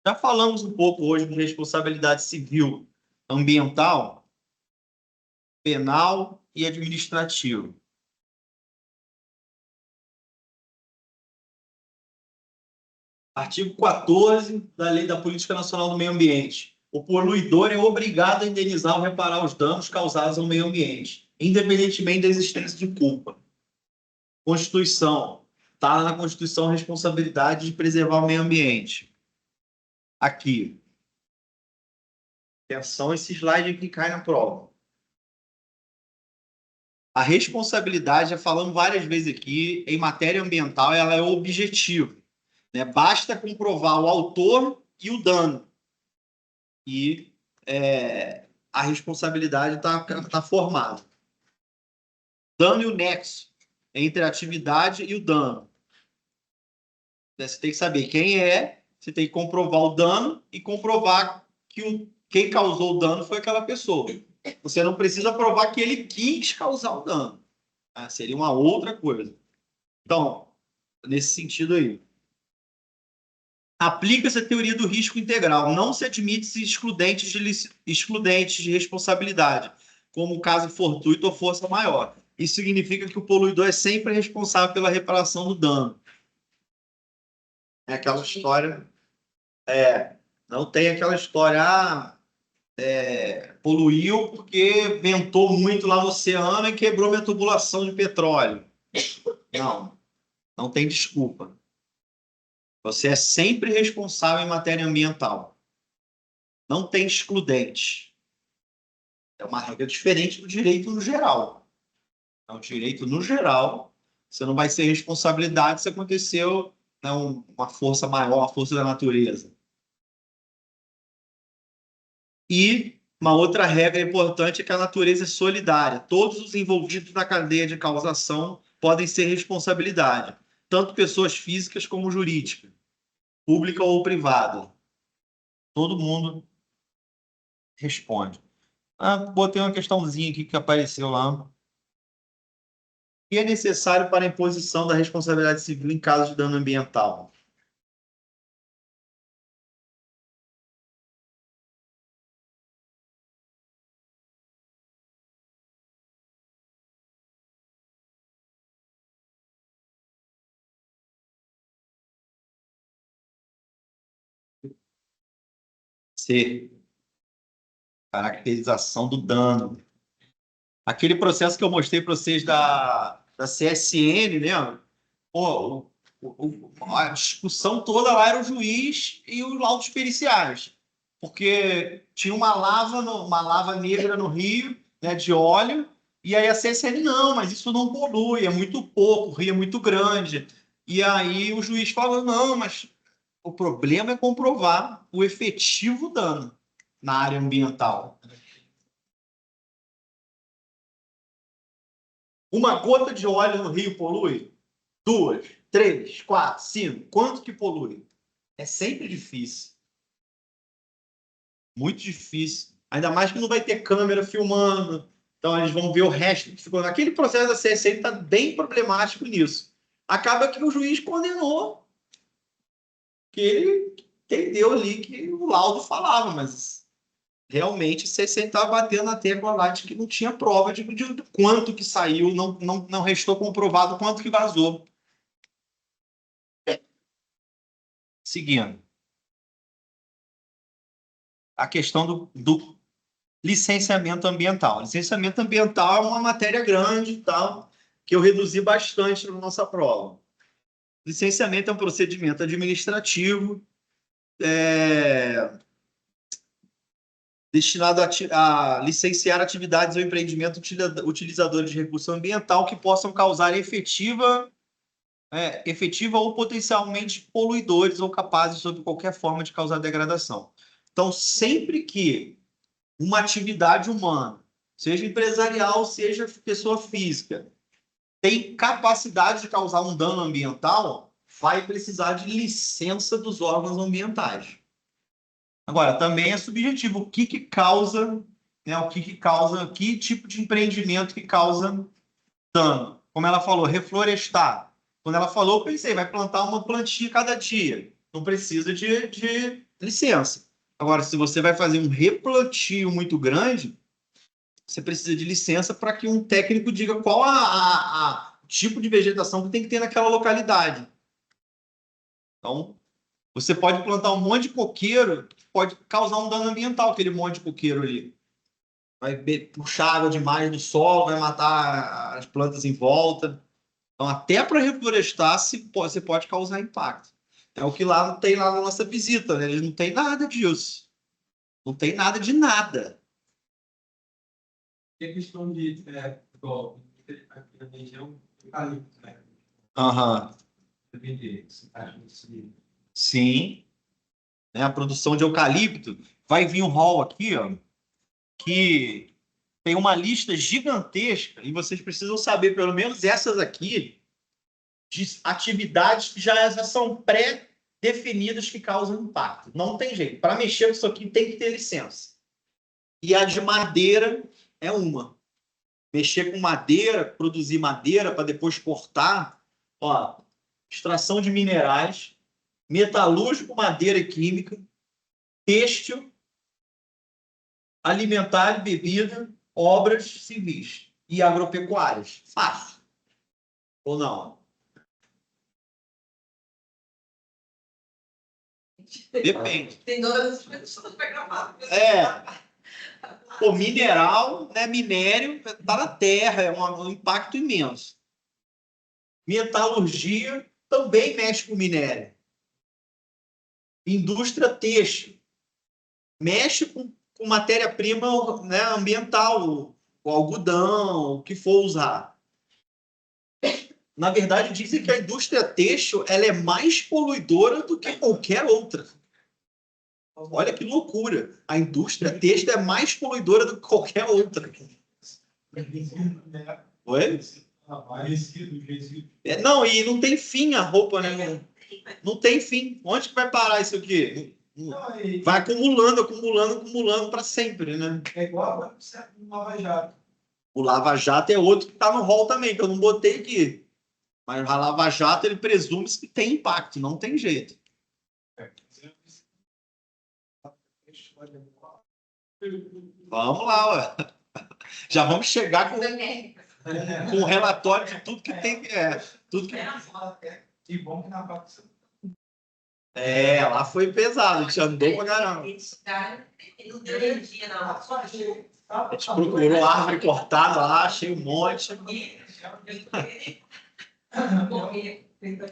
Já falamos um pouco hoje de responsabilidade civil ambiental, penal e administrativa. Artigo 14 da Lei da Política Nacional do Meio Ambiente. o poluidor é obrigado a indenizar ou reparar os danos causados ao meio ambiente, independentemente da existência de culpa. Constituição. Está na Constituição a responsabilidade de preservar o meio ambiente. Aqui. Atenção, esse slide aqui cai na prova. A responsabilidade, já falamos várias vezes aqui, em matéria ambiental, ela é objetiva, né? Basta comprovar o autor e o dano. E a responsabilidade está formada. Dano e o nexo entre a atividade e o dano. Você tem que saber quem é, você tem que comprovar o dano e comprovar que quem causou o dano foi aquela pessoa. Você não precisa provar que ele quis causar o dano. Seria uma outra coisa. Então, nesse sentido aí. Aplica-se a teoria do risco integral. Não se admite excludentes de responsabilidade, como caso fortuito ou força maior. Isso significa que o poluidor é sempre responsável pela reparação do dano. É aquela história... não tem aquela história... poluiu porque ventou muito lá no oceano e quebrou minha tubulação de petróleo. Não tem desculpa. Você é sempre responsável em matéria ambiental. Não tem excludente. É uma regra diferente do direito no geral. No direito no geral, você não vai ser responsabilidade se aconteceu, né, uma força maior, uma força da natureza. E uma outra regra importante é que a natureza é solidária. Todos os envolvidos na cadeia de causação podem ser responsabilidade, tanto pessoas físicas como jurídicas, pública ou privada. Todo mundo responde. Botei uma questãozinha aqui que apareceu lá. O que é necessário para a imposição da responsabilidade civil em caso de dano ambiental? C. Caracterização do dano. Aquele processo que eu mostrei para vocês da CSN, né? Pô, a discussão toda lá era o juiz e os laudos periciais. Porque tinha uma lava negra no rio, né, de óleo, e aí a CSN, não, mas isso não polui, é muito pouco, o rio é muito grande. E aí o juiz falou, não, mas o problema é comprovar o efetivo dano na área ambiental. Uma gota de óleo no rio polui? 2, 3, 4, 5. Quanto que polui? É sempre difícil. Muito difícil. Ainda mais que não vai ter câmera filmando. Então, eles vão ver o resto que ficou. Naquele processo da CSN está bem problemático nisso. Acaba que o juiz condenou que ele entendeu ali que o laudo falava, mas realmente a CSN estava batendo na tecla lá de que não tinha prova de quanto que saiu, não restou comprovado quanto que vazou. Seguindo. A questão do licenciamento ambiental. Licenciamento ambiental é uma matéria grande e tal, que eu reduzi bastante na nossa prova. Licenciamento é um procedimento administrativo destinado a licenciar atividades ou empreendimento utilizadores de recurso ambiental que possam causar efetiva ou potencialmente poluidores ou capazes, sob qualquer forma, de causar degradação. Então, sempre que uma atividade humana, seja empresarial, seja pessoa física, tem capacidade de causar um dano ambiental, vai precisar de licença dos órgãos ambientais. Agora, também é subjetivo. O que causa, né, que tipo de empreendimento que causa dano? Como ela falou, reflorestar. Quando ela falou, eu pensei, vai plantar uma plantinha cada dia. Não precisa de licença. Agora, se você vai fazer um replantio muito grande, você precisa de licença para que um técnico diga qual o tipo de vegetação que tem que ter naquela localidade. Então, Você pode plantar um monte de coqueiro, que pode causar um dano ambiental, aquele monte de coqueiro ali. Vai puxar água demais no solo, vai matar as plantas em volta. Então, até para reflorestar, você pode causar impacto. É o que lá não tem lá na nossa visita, né? Eles não tem nada disso. Não tem nada de nada. E a questão de, igual, aqui na região, eucalipto, né? Aham. Vender, você acha que Sim. Né? A produção de eucalipto. Vai vir um rol aqui, ó, que tem uma lista gigantesca e vocês precisam saber, pelo menos essas aqui, de atividades que já são pré-definidas que causam impacto. Não tem jeito. Para mexer com isso aqui tem que ter licença. E a de madeira é uma. Mexer com madeira, produzir madeira para depois cortar, ó, extração de minerais, metalúrgico, madeira e química, têxtil, alimentar e bebida, obras civis e agropecuárias. Fácil. Ou não? Depende. Tem todas as pessoas para gravar. Pô, mineral, né? Minério está na terra, é um impacto imenso. Metalurgia também mexe com minério. Indústria têxtil mexe com matéria-prima, né, ambiental, o algodão, o que for usar. Na verdade, dizem que a indústria têxtil ela é mais poluidora do que qualquer outra. Olha que loucura. A indústria têxtil é mais poluidora do que qualquer outra. Oi? Não, e não tem fim a roupa, né? Não tem fim. Onde que vai parar isso aqui? Vai acumulando, acumulando, acumulando para sempre, né? É igual no Lava Jato. O Lava Jato é outro que está no rol também, que eu não botei aqui. Mas a Lava Jato, ele presume-se que tem impacto, não tem jeito. Vamos lá, ué. Já vamos chegar com o relatório de tudo que tem. Tudo que... E bom que na parte lá foi pesado, a gente andou pra caramba. Não deu energia, não. A gente procurou árvore cortada lá, achei um monte.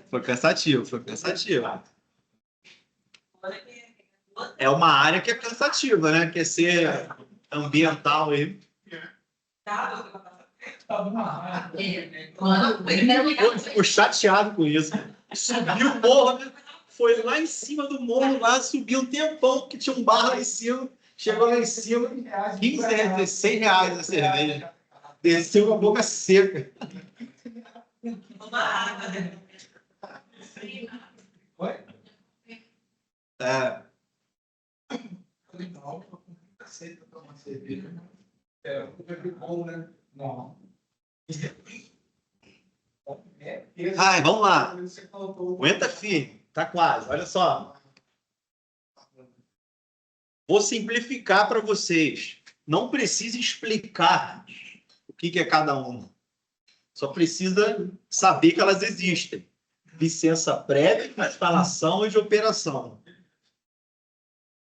Foi cansativo, foi cansativo. É uma área que é cansativa, né? Quer ser ambiental aí. Eu fico chateado com isso. Subiu o morro, né? Foi lá em cima do morro, lá, subiu um tempão, que tinha um bar lá em cima. Chegou lá em cima, 15 reais, 16 reais a cerveja. Desceu com a boca seca. Oi? Não, aceita tomar cerveja. É bom, né? Não. Ai, vamos lá. Aguenta firme. Tá quase. Olha só. Vou simplificar para vocês. Não precisa explicar o que é cada uma. Só precisa saber que elas existem. Licença prévia de instalação e de operação.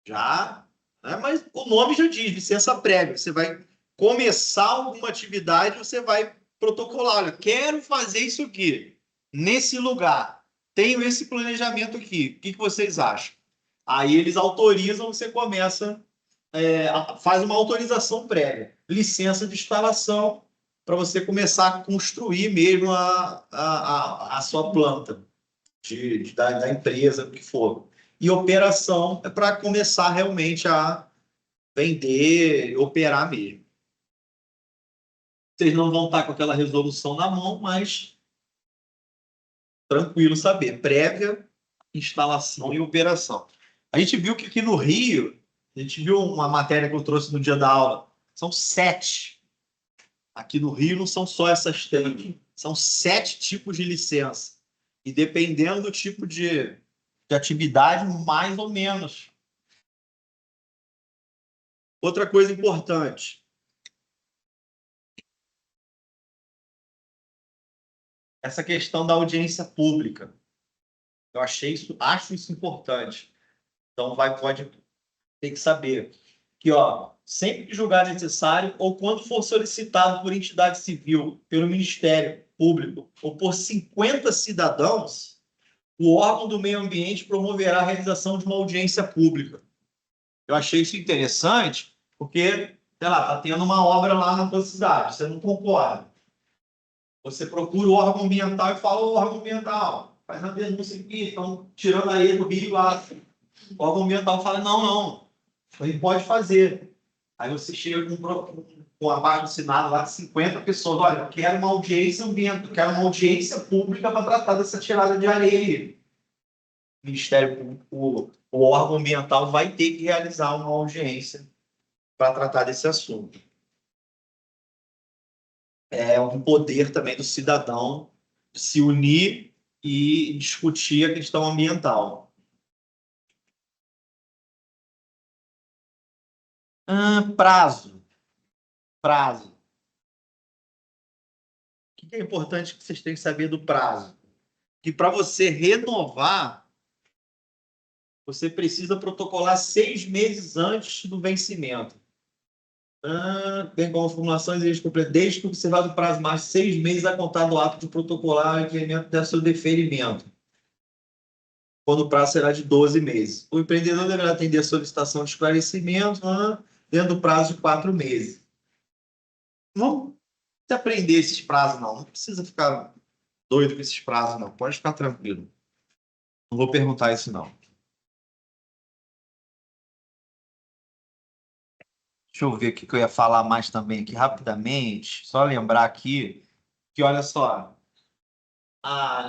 Já, né? Mas o nome já diz, licença prévia. Você vai começar alguma atividade, você vai protocolar. Olha, quero fazer isso aqui, nesse lugar. Tenho esse planejamento aqui. O que vocês acham? Aí eles autorizam, você começa, faz uma autorização prévia. Licença de instalação, para você começar a construir mesmo a sua planta da empresa, o que for. E operação é para começar realmente a vender, operar mesmo. Vocês não vão estar com aquela resolução na mão, mas tranquilo saber. Prévia, instalação e operação. A gente viu que aqui no Rio, a gente viu uma matéria que eu trouxe no dia da aula, são 7. Aqui no Rio não são só essas 3, são 7 tipos de licença. E dependendo do tipo de atividade, mais ou menos. Outra coisa importante. Essa questão da audiência pública. Eu acho isso importante. Então, pode ter que saber que, ó, sempre que julgar necessário ou quando for solicitado por entidade civil, pelo Ministério Público ou por 50 cidadãos, o órgão do meio ambiente promoverá a realização de uma audiência pública. Eu achei isso interessante, porque, sei lá, está tendo uma obra lá na tua cidade, você não concorda. Você procura o órgão ambiental e fala, o órgão ambiental, faz uma denúncia aqui, estão tirando a areia do rio lá. O órgão ambiental fala, não, a gente pode fazer. Aí você chega com a parte assinada lá de 50 pessoas, olha, eu quero uma audiência ambiental, quero uma audiência pública para tratar dessa tirada de areia. O Ministério Público, o órgão ambiental vai ter que realizar uma audiência para tratar desse assunto. É um poder também do cidadão se unir e discutir a questão ambiental. Prazo. O que é importante que vocês têm que saber do prazo? Que para você renovar, você precisa protocolar 6 meses antes do vencimento. Bem como formulações desde que observado o prazo mais 6 meses a contar do ato de protocolar o requerimento do seu deferimento, quando o prazo será de 12 meses. O empreendedor deverá atender a solicitação de esclarecimento dentro do prazo de 4 meses. Não se aprender esses prazos, não. Não precisa ficar doido com esses prazos, não. Pode ficar tranquilo. Não vou perguntar isso, não. Deixa eu ver o que eu ia falar mais também aqui rapidamente. Só lembrar aqui que, olha só, a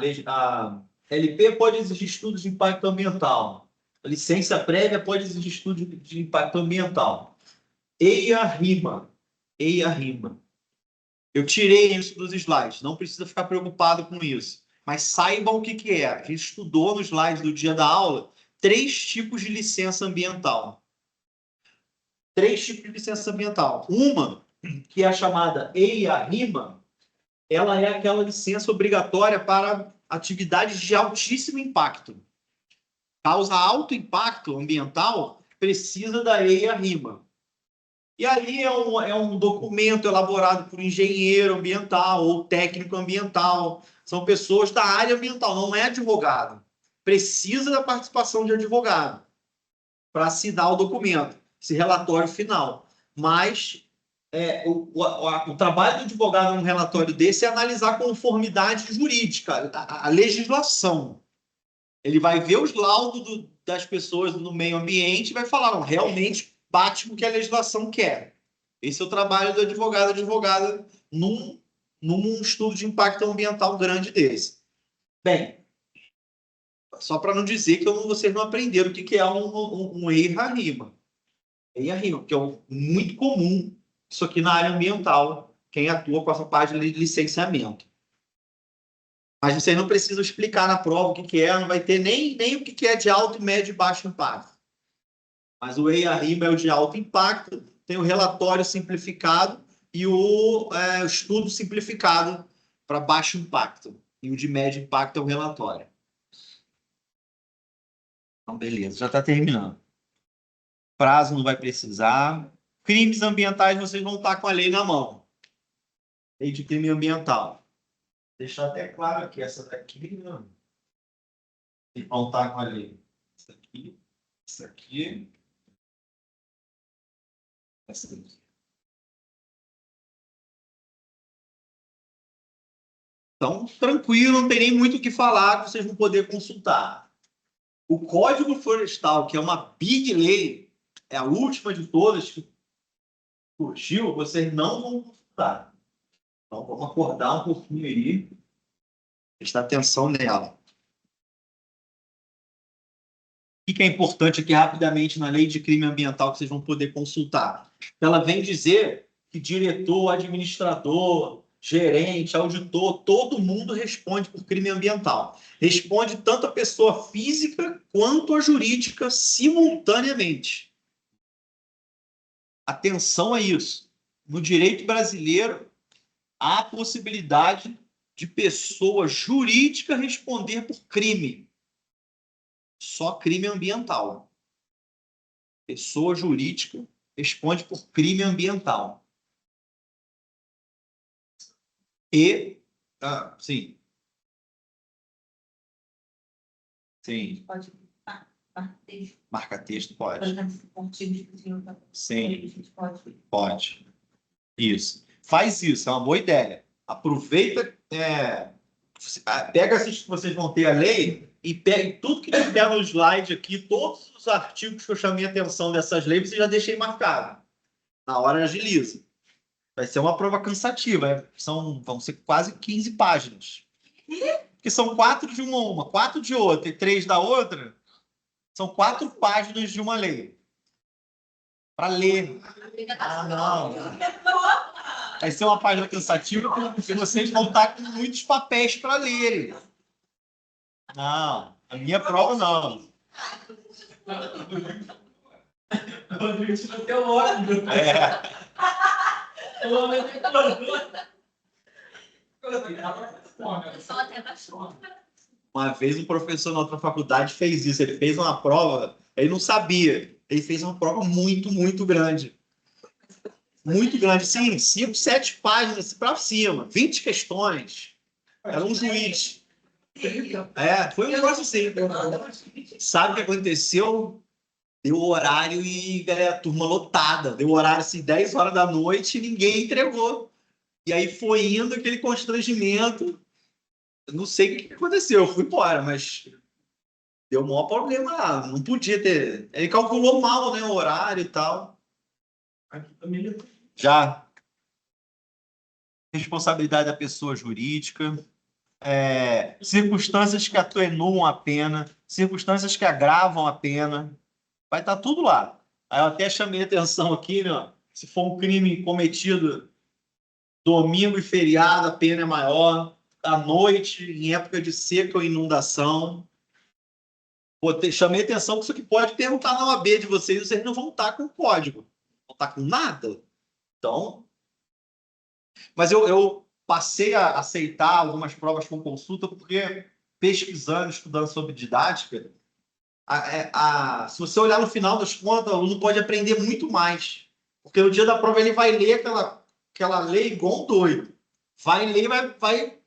LP pode exigir estudos de impacto ambiental. A licença prévia pode exigir estudo de impacto ambiental. EIA-RIMA. Eu tirei isso dos slides, não precisa ficar preocupado com isso. Mas saibam o que é. A gente estudou nos slides do dia da aula 3 tipos de licença ambiental. 3 tipos de licença ambiental. Uma, que é a chamada EIA-RIMA, ela é aquela licença obrigatória para atividades de altíssimo impacto. Causa alto impacto ambiental, precisa da EIA-RIMA. E ali é um documento elaborado por engenheiro ambiental ou técnico ambiental. São pessoas da área ambiental, não é advogado. Precisa da participação de advogado para assinar o documento, esse relatório final. Mas o trabalho do advogado num relatório desse é analisar a conformidade jurídica, a legislação. Ele vai ver os laudos das pessoas no meio ambiente e vai falar, não, realmente bate com o que a legislação quer. Esse é o trabalho do advogado, advogada, num estudo de impacto ambiental grande desse. Bem, só para não dizer que vocês não aprenderam o que é um EIA-RIMA. EIA-RIMA, que é muito comum isso aqui na área ambiental, quem atua com essa parte de licenciamento. Mas vocês não precisam explicar na prova o que é, não vai ter nem o que é de alto, médio e baixo impacto. Mas o EIA-RIMA é o de alto impacto, tem o relatório simplificado e o estudo simplificado para baixo impacto. E o de médio impacto é o relatório. Então, beleza, já está terminando. Prazo não vai precisar. Crimes ambientais, vocês vão estar com a lei na mão. Lei de crime ambiental. Deixar até claro aqui, essa daqui, não. Vocês vão estar com a lei. Isso aqui, isso aqui. Essa daqui. Então, tranquilo, não tem nem muito o que falar, vocês vão poder consultar. O Código Florestal, que é uma big lei, é a última de todas que surgiu, vocês não vão consultar. Então, vamos acordar um pouquinho aí, prestar atenção nela. O que é importante aqui rapidamente na lei de crime ambiental que vocês vão poder consultar? Ela vem dizer que diretor, administrador, gerente, auditor, todo mundo responde por crime ambiental. Responde tanto a pessoa física quanto a jurídica simultaneamente. Atenção a isso. No direito brasileiro, há a possibilidade de pessoa jurídica responder por crime. só crime ambiental. Pessoa jurídica responde por crime ambiental. E, sim. Sim, Pode texto, marca texto, por pode. exemplo, artigos que tinham a Sim, gente pode. pode. Isso. Faz isso, é uma boa ideia. Aproveita, pega esses que vocês vão ter a lei e pegue tudo que tiver no slide aqui, todos os artigos que eu chamei a atenção dessas leis, você já deixei marcado. Na hora agiliza. Vai ser uma prova cansativa, vão ser quase 15 páginas. Porque são 4 de uma, 4 de outra e 3 da outra. São 4 páginas de uma lei. Para ler. Ah, não. Vai ser uma página cansativa porque vocês vão estar com muitos papéis para lerem. Não, a minha prova não. É. Só até baixou. Uma vez um professor na outra faculdade fez isso. Ele fez uma prova, ele não sabia. Ele fez uma prova muito, muito grande. Muito grande, sim. 5, 7 páginas para cima. 20 questões. Era um juiz. Foi um negócio assim. Sabe o que aconteceu? Deu horário e a turma lotada. Deu horário assim, 10 horas da noite e ninguém entregou. E aí foi indo aquele constrangimento. Eu não sei o que aconteceu, eu fui embora, mas deu um maior problema lá. Não podia ter. Ele calculou mal, né, o horário e tal. Aqui também Já. Responsabilidade da pessoa jurídica. Circunstâncias que atenuam a pena. Circunstâncias que agravam a pena. Vai estar tudo lá. Aí eu até chamei a atenção aqui, né? Ó, se for um crime cometido domingo e feriado, a pena é maior. À noite, em época de seca ou inundação. Chamei atenção que isso aqui pode perguntar na OAB de vocês não vão estar com código. Não estar com nada. Então. Mas eu passei a aceitar algumas provas com consulta, porque pesquisando, estudando sobre didática, se você olhar no final das contas, o aluno pode aprender muito mais. Porque no dia da prova ele vai ler aquela lei igual um doido. Vai ler, vai.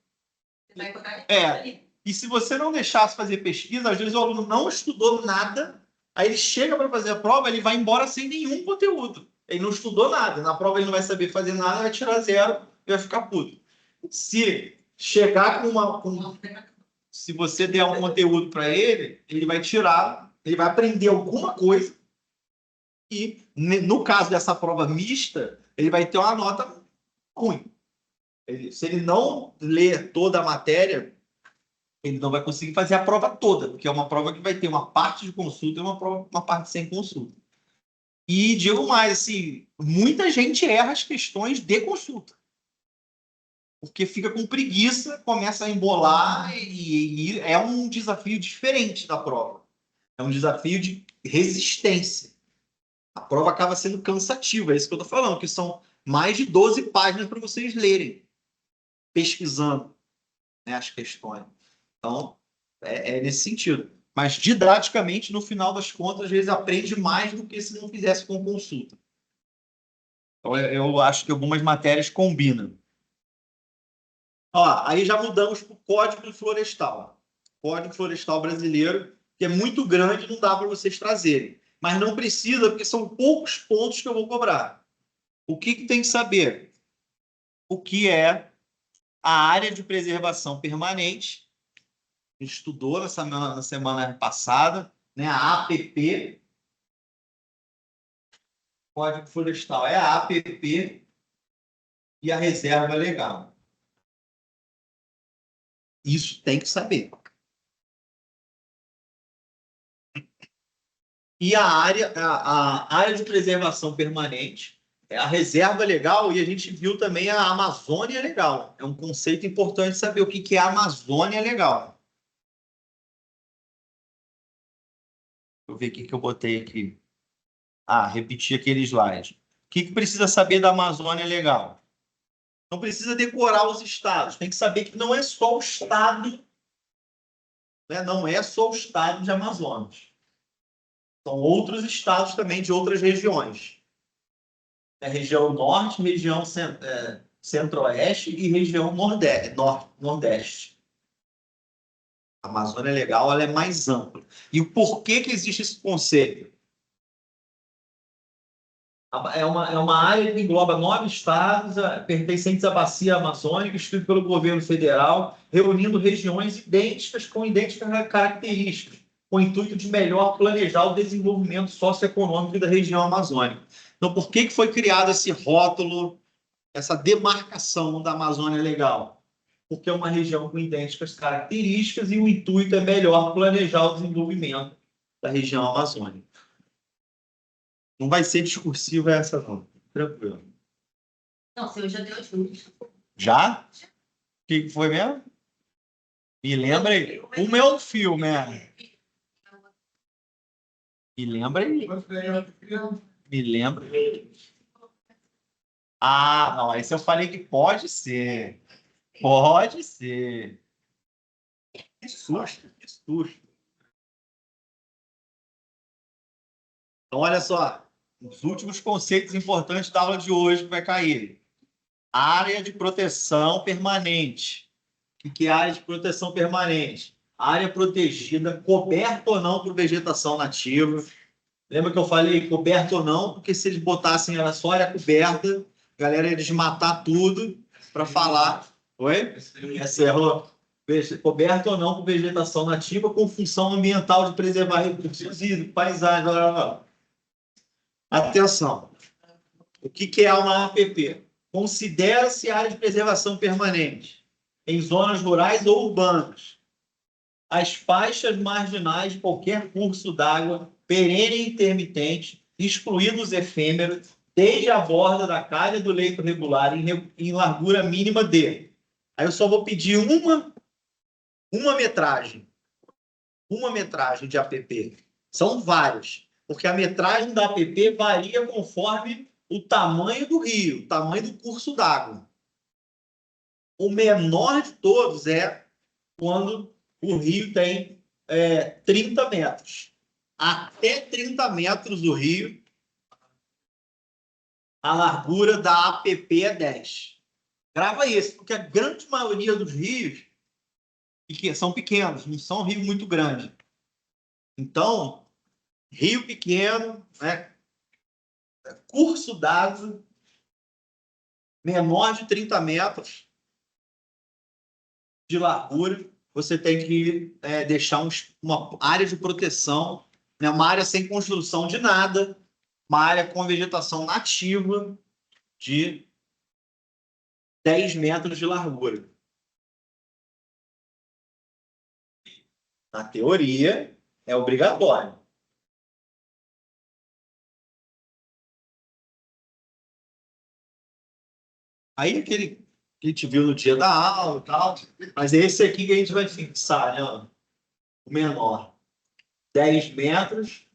E se você não deixasse fazer pesquisa, às vezes o aluno não estudou nada, aí ele chega para fazer a prova, ele vai embora sem nenhum conteúdo. Ele não estudou nada. Na prova ele não vai saber fazer nada, vai tirar 0 e vai ficar puto. Se chegar se você der um conteúdo para ele, ele vai tirar, ele vai aprender alguma coisa e, no caso dessa prova mista, ele vai ter uma nota ruim. Se ele não ler toda a matéria, ele não vai conseguir fazer a prova toda, porque é uma prova que vai ter uma parte de consulta e uma parte sem consulta. E digo mais, assim, muita gente erra as questões de consulta. Porque fica com preguiça, começa a embolar e é um desafio diferente da prova. É um desafio de resistência. A prova acaba sendo cansativa, é isso que eu estou falando, que são mais de 12 páginas para vocês lerem, pesquisando, né, as questões. Então, é nesse sentido. Mas, didaticamente, no final das contas, às vezes aprende mais do que se não fizesse com consulta. Então, eu acho que algumas matérias combinam. Ó, aí já mudamos para o Código Florestal. Código Florestal Brasileiro, que é muito grande, não dá para vocês trazerem. Mas não precisa, porque são poucos pontos que eu vou cobrar. O que tem que saber? O que é a área de preservação permanente? A gente estudou na semana passada, né? A APP. Código Florestal é a APP e a reserva legal. Isso tem que saber. E a área de preservação permanente é a reserva legal, e a gente viu também a Amazônia legal. É um conceito importante saber o que é a Amazônia legal. Deixa eu ver o que eu botei aqui. Repeti aquele slide. O que precisa saber da Amazônia legal? Não precisa decorar os estados. Tem que saber que não é só o estado né? Não é só o estado de Amazonas. São outros estados também de outras regiões. Região norte, região centro-oeste e região nordeste. A Amazônia Legal, ela é mais ampla. E o porquê que existe esse conceito? É uma área que engloba 9 estados pertencentes à bacia amazônica, instituída pelo governo federal, reunindo regiões idênticas com idênticas características, com o intuito de melhor planejar o desenvolvimento socioeconômico da região amazônica. Então, por que foi criado esse rótulo, essa demarcação da Amazônia Legal? Porque é uma região com idênticas características e o intuito é melhor planejar o desenvolvimento da região amazônica. Não vai ser discursiva essa, não. Tranquilo. Não, você já deu tudo. Já? O que foi mesmo? Me lembra aí. O meu filme, Me lembra aí. Me lembra aí. Ah, não. Esse eu falei que pode ser. Pode ser. Que susto, que susto. Então, olha só. Os últimos conceitos importantes da aula de hoje que vai cair. Área de proteção permanente. O que é área de proteção permanente? Área protegida, coberta ou não por vegetação nativa. Lembra que eu falei coberta ou não? Porque se eles botassem era só área coberta, a galera ia desmatar tudo para falar. Oi? Essa errou. Coberta ou não por vegetação nativa com função ambiental de preservar recursos hídricos, paisagem. Blá, blá, blá. Atenção. O que é uma APP? Considera-se área de preservação permanente em zonas rurais ou urbanas. As faixas marginais de qualquer curso d'água, perene e intermitente, excluídos efêmeros, desde a borda da calha do leito regular em largura mínima de. Aí eu só vou pedir uma metragem. Uma metragem de APP. São várias, porque a metragem da APP varia conforme o tamanho do rio, o tamanho do curso d'água. O menor de todos é quando o rio tem 30 metros. Até 30 metros do rio, a largura da APP é 10. Grava isso, porque a grande maioria dos rios são pequenos, não são rios muito grandes. Então, rio pequeno, né? Curso d'água menor de 30 metros de largura, você tem que deixar uma área de proteção, né? Uma área sem construção de nada, uma área com vegetação nativa de 10 metros de largura. Na teoria, é obrigatório. Aí aquele que a gente viu no dia da aula e tal, mas é esse aqui que a gente vai fixar, né? O menor. 10 metros,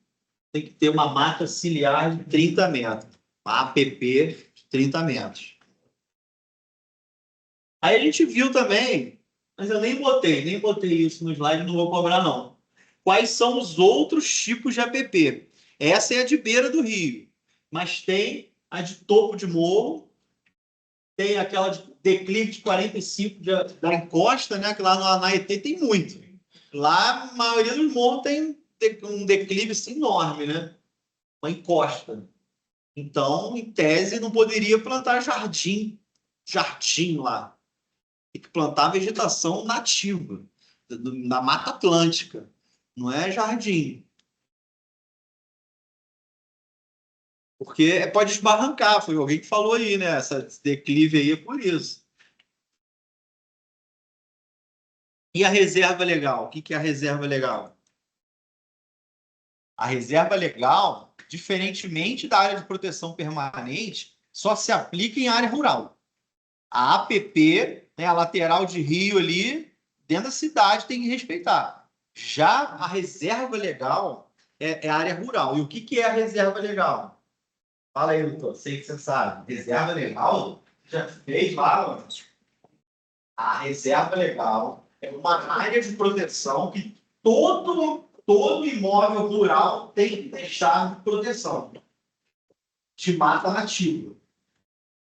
tem que ter uma mata ciliar de 30 metros. Uma APP de 30 metros. Aí a gente viu também, mas eu nem botei isso no slide, não vou cobrar não. Quais são os outros tipos de APP? Essa é a de beira do rio, mas tem a de topo de morro, tem aquela de declive de 45 da encosta, né? Que lá na ET tem muito. Lá a maioria dos morros tem um declive assim, enorme, né? Uma encosta. Então, em tese, não poderia plantar jardim lá. Tem que plantar vegetação nativa, na Mata Atlântica. Não é jardim. Porque pode esbarrancar, foi alguém que falou aí, né? Esse declive aí é por isso. E a reserva legal? O que é a reserva legal? A reserva legal, diferentemente da área de proteção permanente, só se aplica em área rural. A APP, né, a lateral de rio ali, dentro da cidade, tem que respeitar. Já a reserva legal é área rural. E o que é a reserva legal? Fala aí, doutor. Sei que você sabe. Reserva legal? Já fez lá, mano. A reserva legal é uma área de proteção que todo imóvel rural tem que deixar de proteção de mata nativa.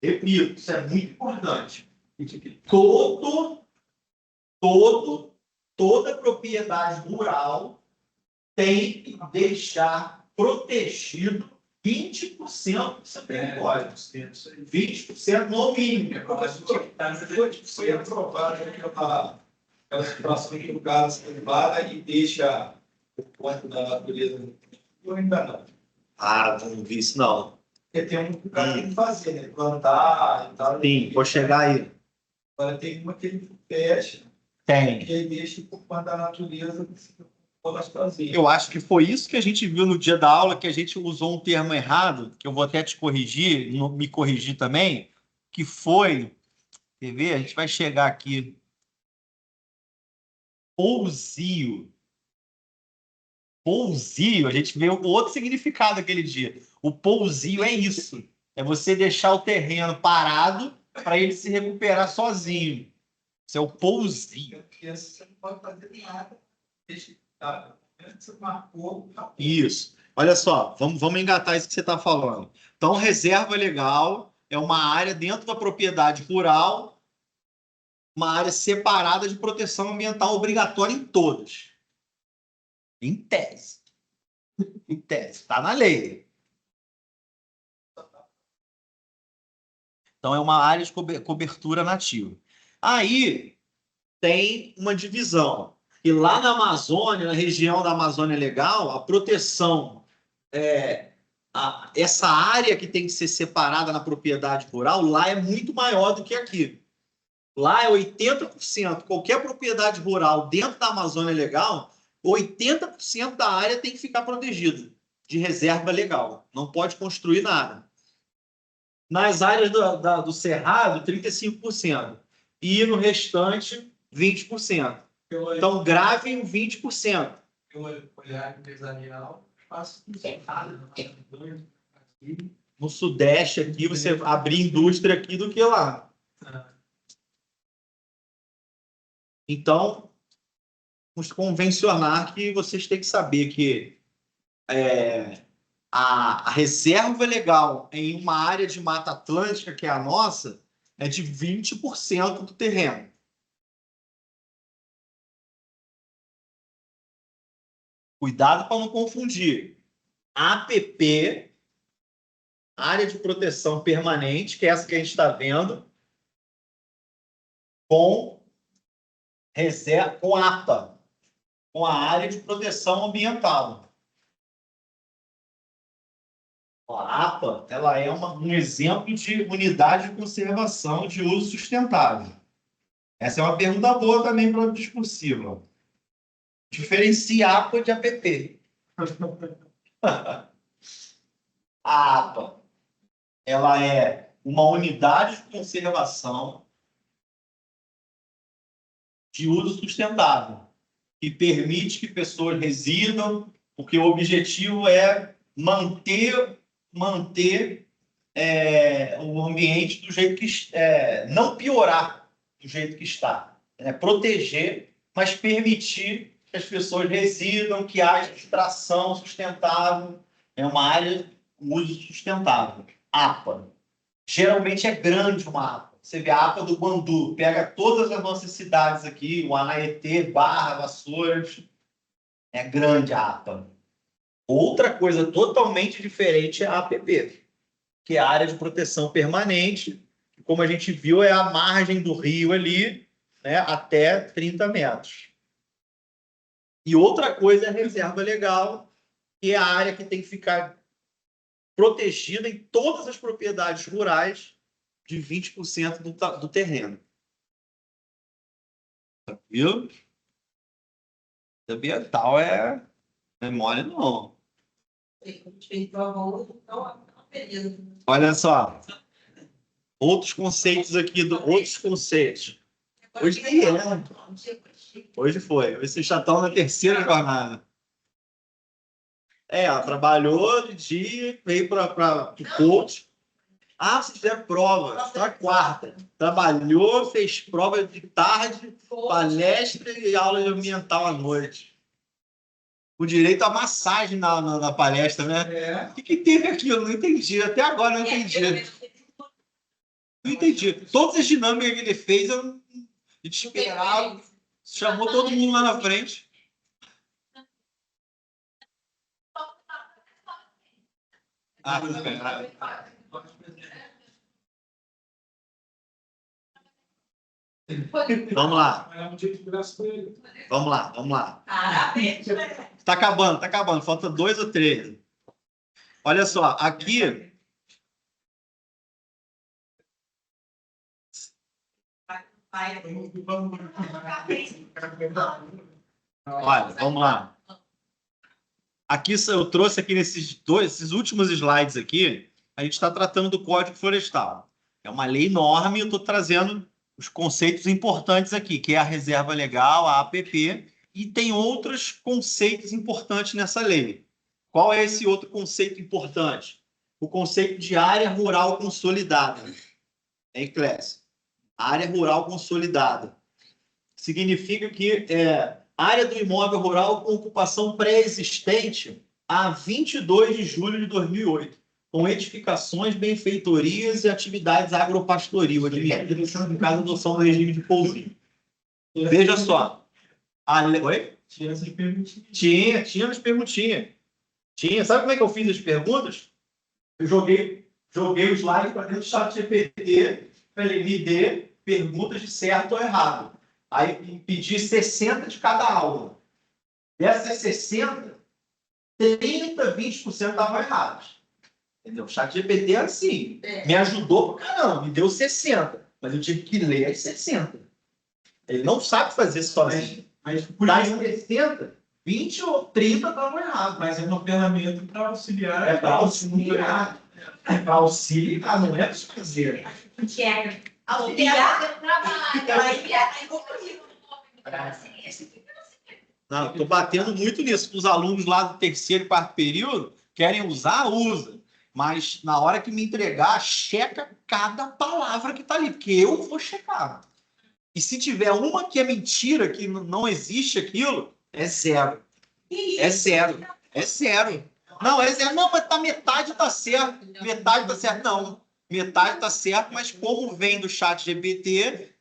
Repito, isso é muito importante. Toda propriedade rural tem que deixar protegido 20% do seu território. 20% no mínimo. Foi aprovada aquela situação que o caso privada e deixa o ponto da natureza. Eu ainda não. Ah, não vi isso não. Porque tem um que o cara tem que fazer, né? Plantar e tal. Sim, vou chegar aí. Agora tem uma que ele fecha Tem. e aí deixa por conta da natureza possa fazer. Eu acho que foi isso que a gente viu no dia da aula, que a gente usou um termo errado, que eu vou até te corrigir, me corrigir também, que foi, quer ver? A gente vai chegar aqui. Pousio. Pousio, a gente vê outro significado aquele dia. O pousio é isso. É você deixar o terreno parado para ele se recuperar sozinho. Isso é o pousio. Porque você não pode fazer nada. Deixa, tá? Você marcou. Isso. Olha só, vamos engatar isso que você está falando. Então, reserva legal é uma área dentro da propriedade rural, uma área separada de proteção ambiental obrigatória em todas. Em tese. Em tese. Está na lei. Então, é uma área de cobertura nativa. Aí, tem uma divisão. E lá na Amazônia, na região da Amazônia Legal, a proteção, essa área que tem que ser separada na propriedade rural, lá é muito maior do que aqui. Lá é 80%. Qualquer propriedade rural dentro da Amazônia Legal, 80% da área tem que ficar protegida, de reserva legal. Não pode construir nada. Nas áreas do Cerrado, 35%. E no restante, 20%. Então, gravem 20%. Pelo olhar empresarial, faço tudo errado. No Sudeste, aqui, você abrir indústria aqui do que lá. Então, vamos convencionar que vocês têm que saber que a reserva legal em uma área de Mata Atlântica, que é a nossa, é de 20% do terreno. Cuidado para não confundir. APP, área de proteção permanente, que é essa que a gente está vendo, com APA, com a área de proteção ambiental. A APA, ela é um exemplo de unidade de conservação de uso sustentável. Essa é uma pergunta boa também para o discursivo. Diferencia APA de APP. A APA, ela é uma unidade de conservação de uso sustentável, que permite que pessoas residam, porque o objetivo é manter o ambiente do jeito que não piorar do jeito que está, proteger, mas permitir que as pessoas residam, que haja extração sustentável, é uma área com uso sustentável. APA. Geralmente é grande uma APA. Você vê a APA do Guandu, pega todas as nossas cidades aqui, o Anaetê, Barra, Vassouras, é grande a APA. Outra coisa totalmente diferente é a APP, que é a área de proteção permanente, que, como a gente viu, é a margem do rio ali, até 30 metros. E outra coisa é a reserva legal, que é a área que tem que ficar protegida em todas as propriedades rurais de 20% do terreno. Viu? Ambiental não é mole, não. Olha só. Outros conceitos aqui, outros conceitos. Hoje Hoje foi. Hoje vocês já estão na terceira jornada. Ela trabalhou de dia, veio para o coach. Vocês fizeram prova, está a quarta. Trabalhou, fez prova de tarde, palestra e aula de ambiental à noite. com direito a massagem na palestra, né? É. O que teve aquilo? Não entendi. Até agora não entendi. Não entendi. Todas as dinâmicas que ele fez, a gente esperava. Chamou todo mundo lá na frente. Vamos lá. Vamos lá. Parabéns, Tá acabando. Falta 2 ou 3. Olha só, aqui. Olha, vamos lá. Aqui eu trouxe aqui esses últimos slides aqui, a gente está tratando do Código Florestal. É uma lei enorme, eu estou trazendo os conceitos importantes aqui, que é a reserva legal, a APP, e tem outros conceitos importantes nessa lei. Qual é esse outro conceito importante? O conceito de área rural consolidada. Hein, Clécio? Área rural consolidada. Significa que área do imóvel rural com ocupação pré-existente a 22 de julho de 2008, com edificações, benfeitorias e atividades agropastoril, admitidas no caso da adoção do regime de pousinho. Veja só. Oi? Tinha essas perguntinhas. Tinha as perguntinhas. Sabe como é que eu fiz as perguntas? Eu joguei o slide para dentro do chat GPT, falei, me dê perguntas de certo ou errado. Aí pedi 60 de cada aula. Dessas 60, 30, 20% estavam erradas. Entendeu? O chat GPT é assim. Me ajudou pra caramba, me deu 60. Mas eu tive que ler as 60. Ele não sabe fazer sozinho. Mas Das 60, 20 ou 30 estavam errados. Mas é uma ferramenta para auxiliar. É para auxiliar. É para auxiliar, não é para fazer. Auxiliar. Não, estou batendo muito nisso. Os alunos lá do terceiro e quarto período querem usar, usa. Mas na hora que me entregar, checa cada palavra que está ali, porque eu vou checar. E se tiver uma que é mentira, que não existe aquilo, é zero. É zero. É zero. Não, é zero. Não, mas metade está certo. Metade está certo. Não. Metade está certo, mas como vem do chat GPT,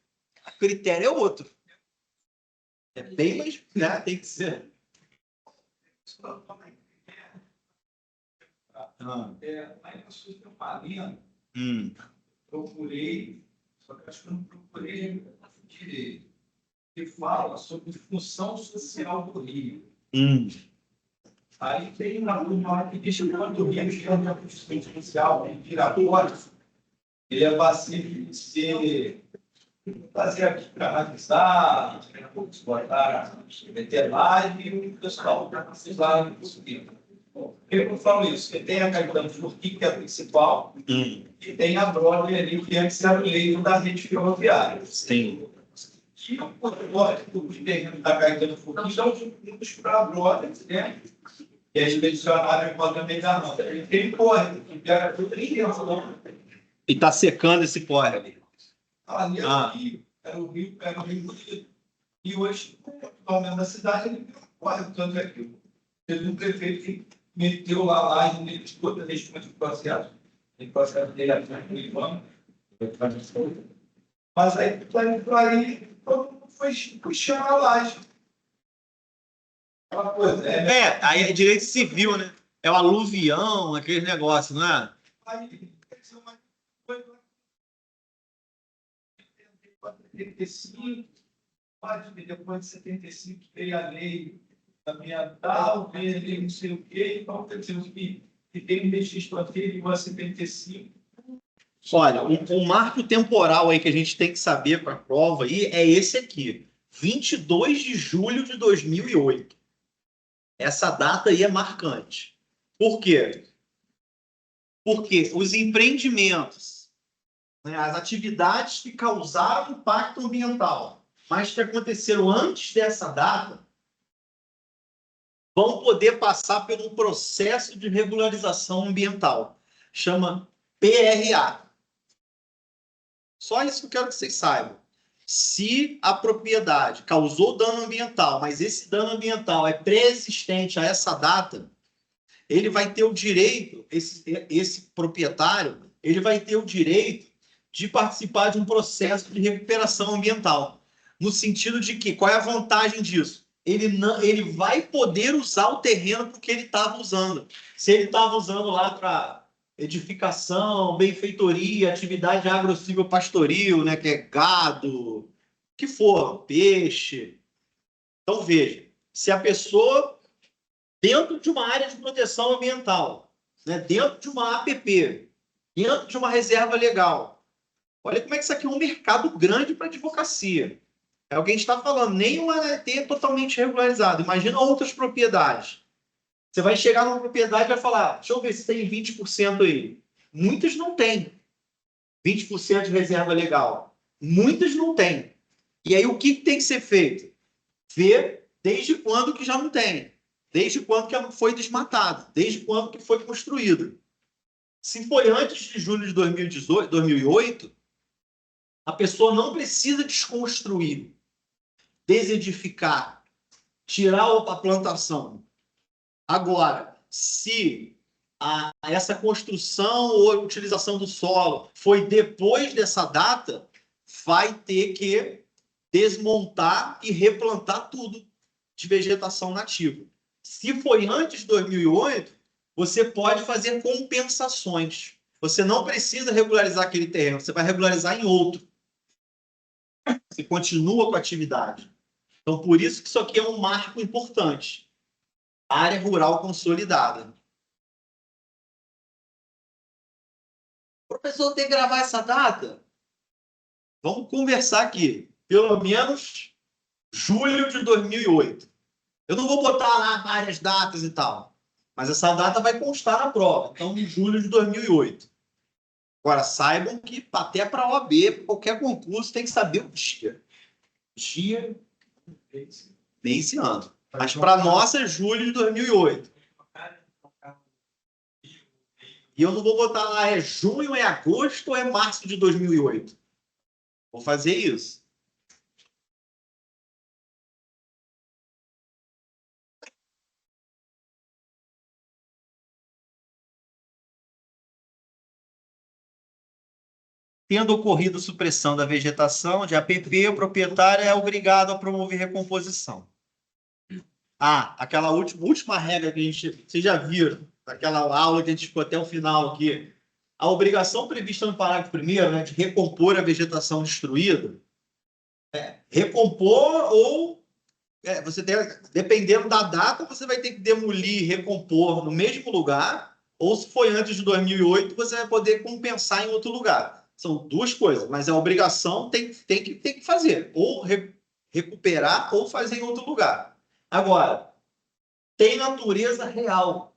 o critério é outro. É bem mais, né? Tem que ser. Lá em Açúcar, eu falei, procurei, só que acho que eu não procurei direito, que fala sobre função social do Rio. Aí tem uma turma que diz que quando o Rio chama de função social, Piratório, ele é passível de ser fazer aqui para analisar, botar, meter live e o pessoal para precisar conseguir. Eu falo isso, porque tem a Caetano Furqui, que é a principal, e tem a Broadway ali, que antes era o leito da rede ferroviária. Sim. E o código de terreno da Caetano Furqui são juntos para a Broadway, né? Que é expedicionário com a também da Randa. Ele tem córrego, que pega tudo em dentro. E está secando esse córrego ali. Ali era o Rio Bonito. E hoje, atualmente da cidade, ele tem um córrego, tanto é que teve um prefeito que meteu lá e ele toda neste momento do processo. O processo dele aqui no Ivano. Mas aí, todo mundo foi puxando a laje. Aquela coisa, aí é direito civil, né? É o aluvião, aquele negócio, não é? Aí, quer dizer, uma coisa. 75, depois de 75, veio a lei ambiental, veio a lei não sei o quê, então, quer dizer, que tem um registro anterior a 75. Olha, o marco temporal aí que a gente tem que saber para a prova aí é esse aqui, 22 de julho de 2008. Essa data aí é marcante. Por quê? Porque os empreendimentos, né, as atividades que causaram impacto ambiental, mas que aconteceram antes dessa data, vão poder passar por um processo de regularização ambiental. Chama PRA. Só isso que eu quero que vocês saibam. Se a propriedade causou dano ambiental, mas esse dano ambiental é pré-existente a essa data, ele vai ter o direito, esse proprietário, ele vai ter o direito de participar de um processo de recuperação ambiental. No sentido de que, qual é a vantagem disso? Ele vai poder usar o terreno porque ele estava usando. Se ele estava usando lá para edificação, benfeitoria, atividade agro-silvopastoril, né, que é gado, o que for, peixe. Então, veja, se a pessoa, dentro de uma área de proteção ambiental, né, dentro de uma APP, dentro de uma reserva legal, olha como é que isso aqui é um mercado grande para advocacia. É o que a gente está falando, nem uma AT é totalmente regularizado. Imagina outras propriedades. Você vai chegar numa propriedade e vai falar, deixa eu ver se tem 20% aí. Muitas não têm 20% de reserva legal. Muitas não têm. E aí o que tem que ser feito? Ver desde quando que já não tem. Desde quando que foi desmatado. Desde quando que foi construído. Se foi antes de julho de 2008, a pessoa não precisa desconstruir, desedificar, tirar a plantação. Agora, se essa construção ou utilização do solo foi depois dessa data, vai ter que desmontar e replantar tudo de vegetação nativa. Se foi antes de 2008, você pode fazer compensações. Você não precisa regularizar aquele terreno, você vai regularizar em outro. Você continua com a atividade. Então, por isso que isso aqui é um marco importante. Área rural consolidada. O professor tem que gravar essa data? Vamos conversar aqui. Pelo menos julho de 2008. Eu não vou botar lá várias datas e tal, mas essa data vai constar na prova. Então, em julho de 2008. Agora, saibam que até para a OAB, qualquer concurso, tem que saber o dia. Dia, nem esse ano. Mas para nós é julho de 2008. E eu não vou botar lá, é junho, é agosto ou é março de 2008. Vou fazer isso. Tendo ocorrido supressão da vegetação de APP, o proprietário é obrigado a promover recomposição. Aquela última regra que vocês já viram, aquela aula que a gente ficou até o final aqui, a obrigação prevista no parágrafo 1º, né, de recompor a vegetação destruída, recompor ou você tem, dependendo da data, você vai ter que demolir e recompor no mesmo lugar, ou se foi antes de 2008, você vai poder compensar em outro lugar. São duas coisas, mas a obrigação tem que fazer, ou recuperar ou fazer em outro lugar. Agora, tem natureza real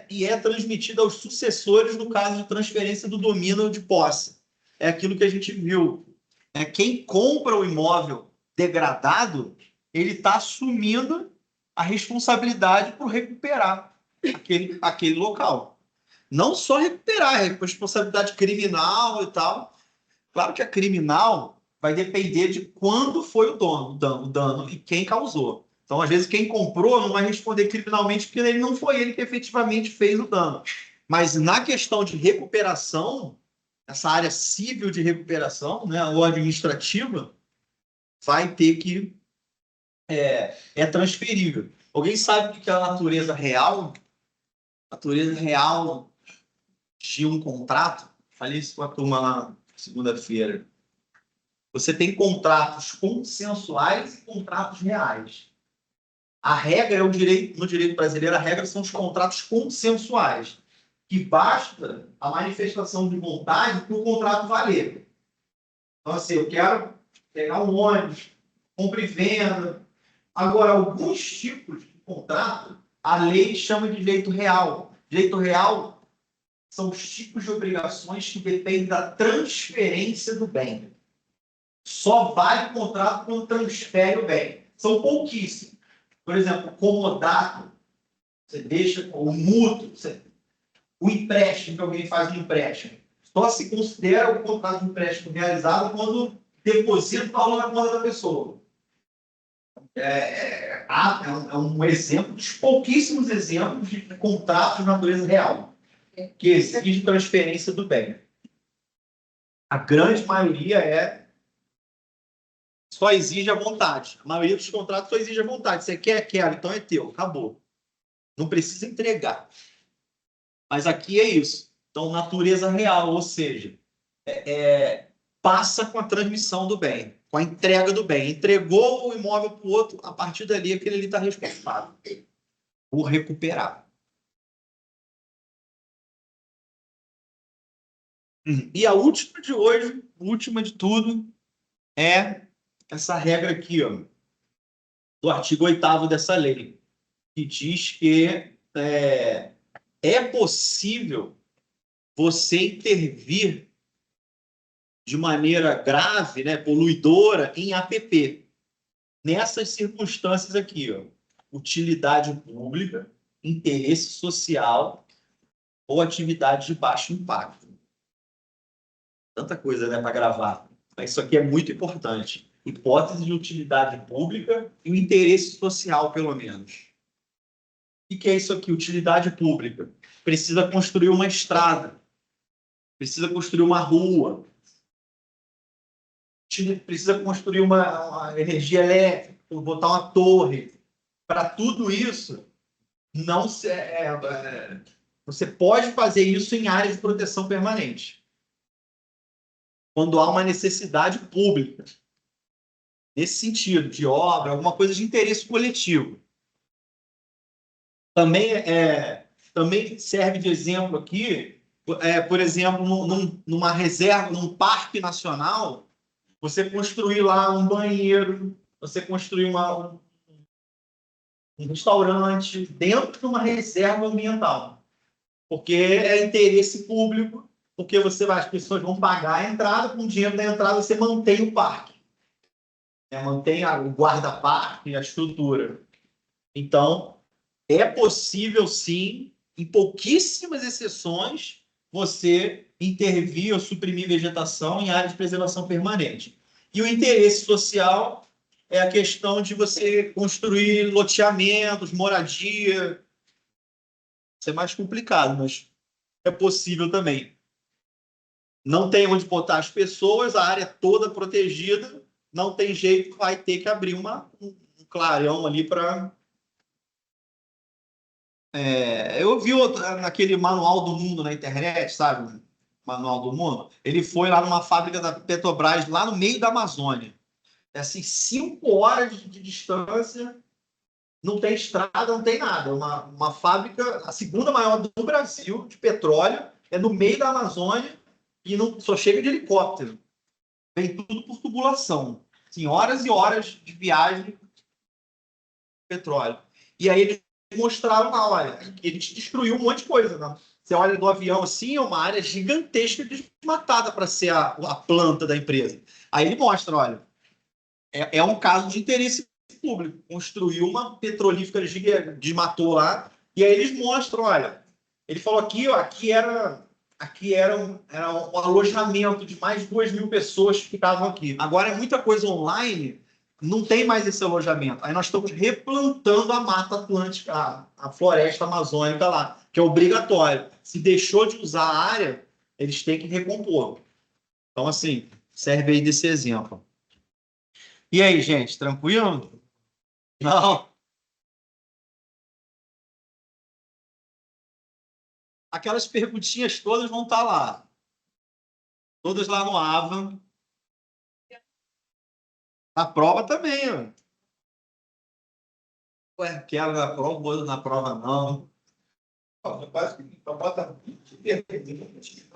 e é transmitida aos sucessores no caso de transferência do domínio ou de posse. É aquilo que a gente viu. Quem compra o imóvel degradado, ele está assumindo a responsabilidade por recuperar aquele local. Não só recuperar, é responsabilidade criminal e tal. Claro que a criminal vai depender de quando foi o dano e quem causou. Então, às vezes, quem comprou não vai responder criminalmente porque ele não foi ele que efetivamente fez o dano. Mas na questão de recuperação, essa área civil de recuperação, né, ou administrativa, vai ter que... é transferível. Alguém sabe o que é a natureza real? A natureza real de um contrato? Falei isso com a turma lá segunda-feira. Você tem contratos consensuais e contratos reais. A regra é no direito brasileiro, a regra são os contratos consensuais, que basta a manifestação de vontade para o contrato valer. Então, assim, eu quero pegar um ônibus, compra e venda. Agora, alguns tipos de contrato, a lei chama de direito real. Direito real são os tipos de obrigações que dependem da transferência do bem. Só vale o contrato quando transfere o bem. São pouquíssimos. Por exemplo, o comodato, você deixa o mútuo, o empréstimo, que alguém faz um empréstimo. Só se considera o contrato de empréstimo realizado quando deposita o valor na conta da pessoa. É um exemplo dos pouquíssimos exemplos de contratos de natureza real que exige transferência do bem. A grande maioria só exige a vontade. A maioria dos contratos só exige a vontade. Você quer, então é teu, acabou. Não precisa entregar. Mas aqui é isso. Então, natureza real, ou seja, passa com a transmissão do bem, com a entrega do bem. Entregou o imóvel para o outro, a partir dali, aquele ali está responsável por recuperar. E a última de hoje, a última de tudo, é essa regra aqui, ó, do artigo 8º dessa lei, que diz que é possível você intervir de maneira grave, né, poluidora, em APP. Nessas circunstâncias aqui, ó, utilidade pública, interesse social ou atividade de baixo impacto. Tanta coisa, né, para gravar. Mas isso aqui é muito importante. Hipótese de utilidade pública e o interesse social, pelo menos. O que é isso aqui? Utilidade pública. Precisa construir uma estrada. Precisa construir uma rua. Precisa construir uma energia elétrica, botar uma torre. Para tudo isso, não você pode fazer isso em áreas de proteção permanente. Quando há uma necessidade pública. Nesse sentido, de obra, alguma coisa de interesse coletivo. Também serve de exemplo aqui, por exemplo, numa reserva, num parque nacional, você construir lá um banheiro, você construir um restaurante dentro de uma reserva ambiental. Porque é interesse público, porque as pessoas vão pagar a entrada, com o dinheiro da entrada você mantém o parque. Mantém o guarda-parque, a estrutura. Então, é possível, sim, em pouquíssimas exceções, você intervir ou suprimir vegetação em áreas de preservação permanente. E o interesse social é a questão de você construir loteamentos, moradia. Isso é mais complicado, mas é possível também. Não tem onde botar as pessoas, a área toda protegida, não tem jeito, vai ter que abrir um clarão ali para... eu vi naquele Manual do Mundo na internet, sabe? Manual do Mundo. Ele foi lá numa fábrica da Petrobras, lá no meio da Amazônia. É assim, 5 horas de distância, não tem estrada, não tem nada. Uma fábrica, a segunda maior do Brasil, de petróleo, é no meio da Amazônia e só chega de helicóptero. Vem tudo por tubulação. Assim, horas e horas de viagem de petróleo. E aí eles mostraram lá, olha, que ele destruiu um monte de coisa. Né? Você olha do avião assim, é uma área gigantesca desmatada para ser a planta da empresa. Aí ele mostra, olha, é um caso de interesse público. Construiu uma petrolífera gigante, desmatou lá, e aí eles mostram, olha, ele falou aqui, ó, aqui era um alojamento de mais de 2.000 pessoas que ficavam aqui. Agora é muita coisa online, não tem mais esse alojamento. Aí nós estamos replantando a Mata Atlântica, a floresta amazônica lá, que é obrigatório. Se deixou de usar a área, eles têm que recompor. Então, assim, serve aí desse exemplo. E aí, gente, tranquilo? Não. Aquelas perguntinhas todas vão estar lá. Todas lá no AVA. Na prova também, ó. Ué, quero na prova, vou na prova não. Então, bota 20 perguntas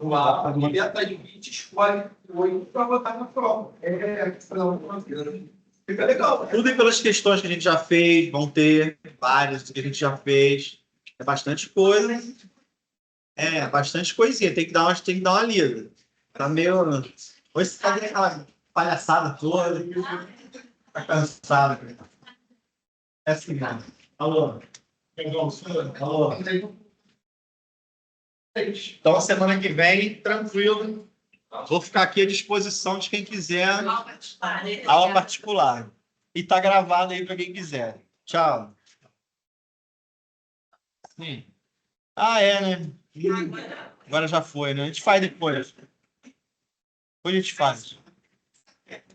no APA, e dentro de 20 escolhe 8 para botar na prova. Fica legal. Tudo pelas questões que a gente já fez, vão ter várias que a gente já fez. É bastante coisa. Bastante coisinha. Tem que dar uma lida. Tá meio... Hoje você tá vendo aquela palhaçada toda. Tá cansado. É assim, né? Alô? Alô? Então, semana que vem, tranquilo. Vou ficar aqui à disposição de quem quiser Aula particular, né? aula particular. E tá gravado aí para quem quiser. Tchau. Sim. Ah, é, né? Agora já foi, né? A gente faz depois. Depois a gente faz.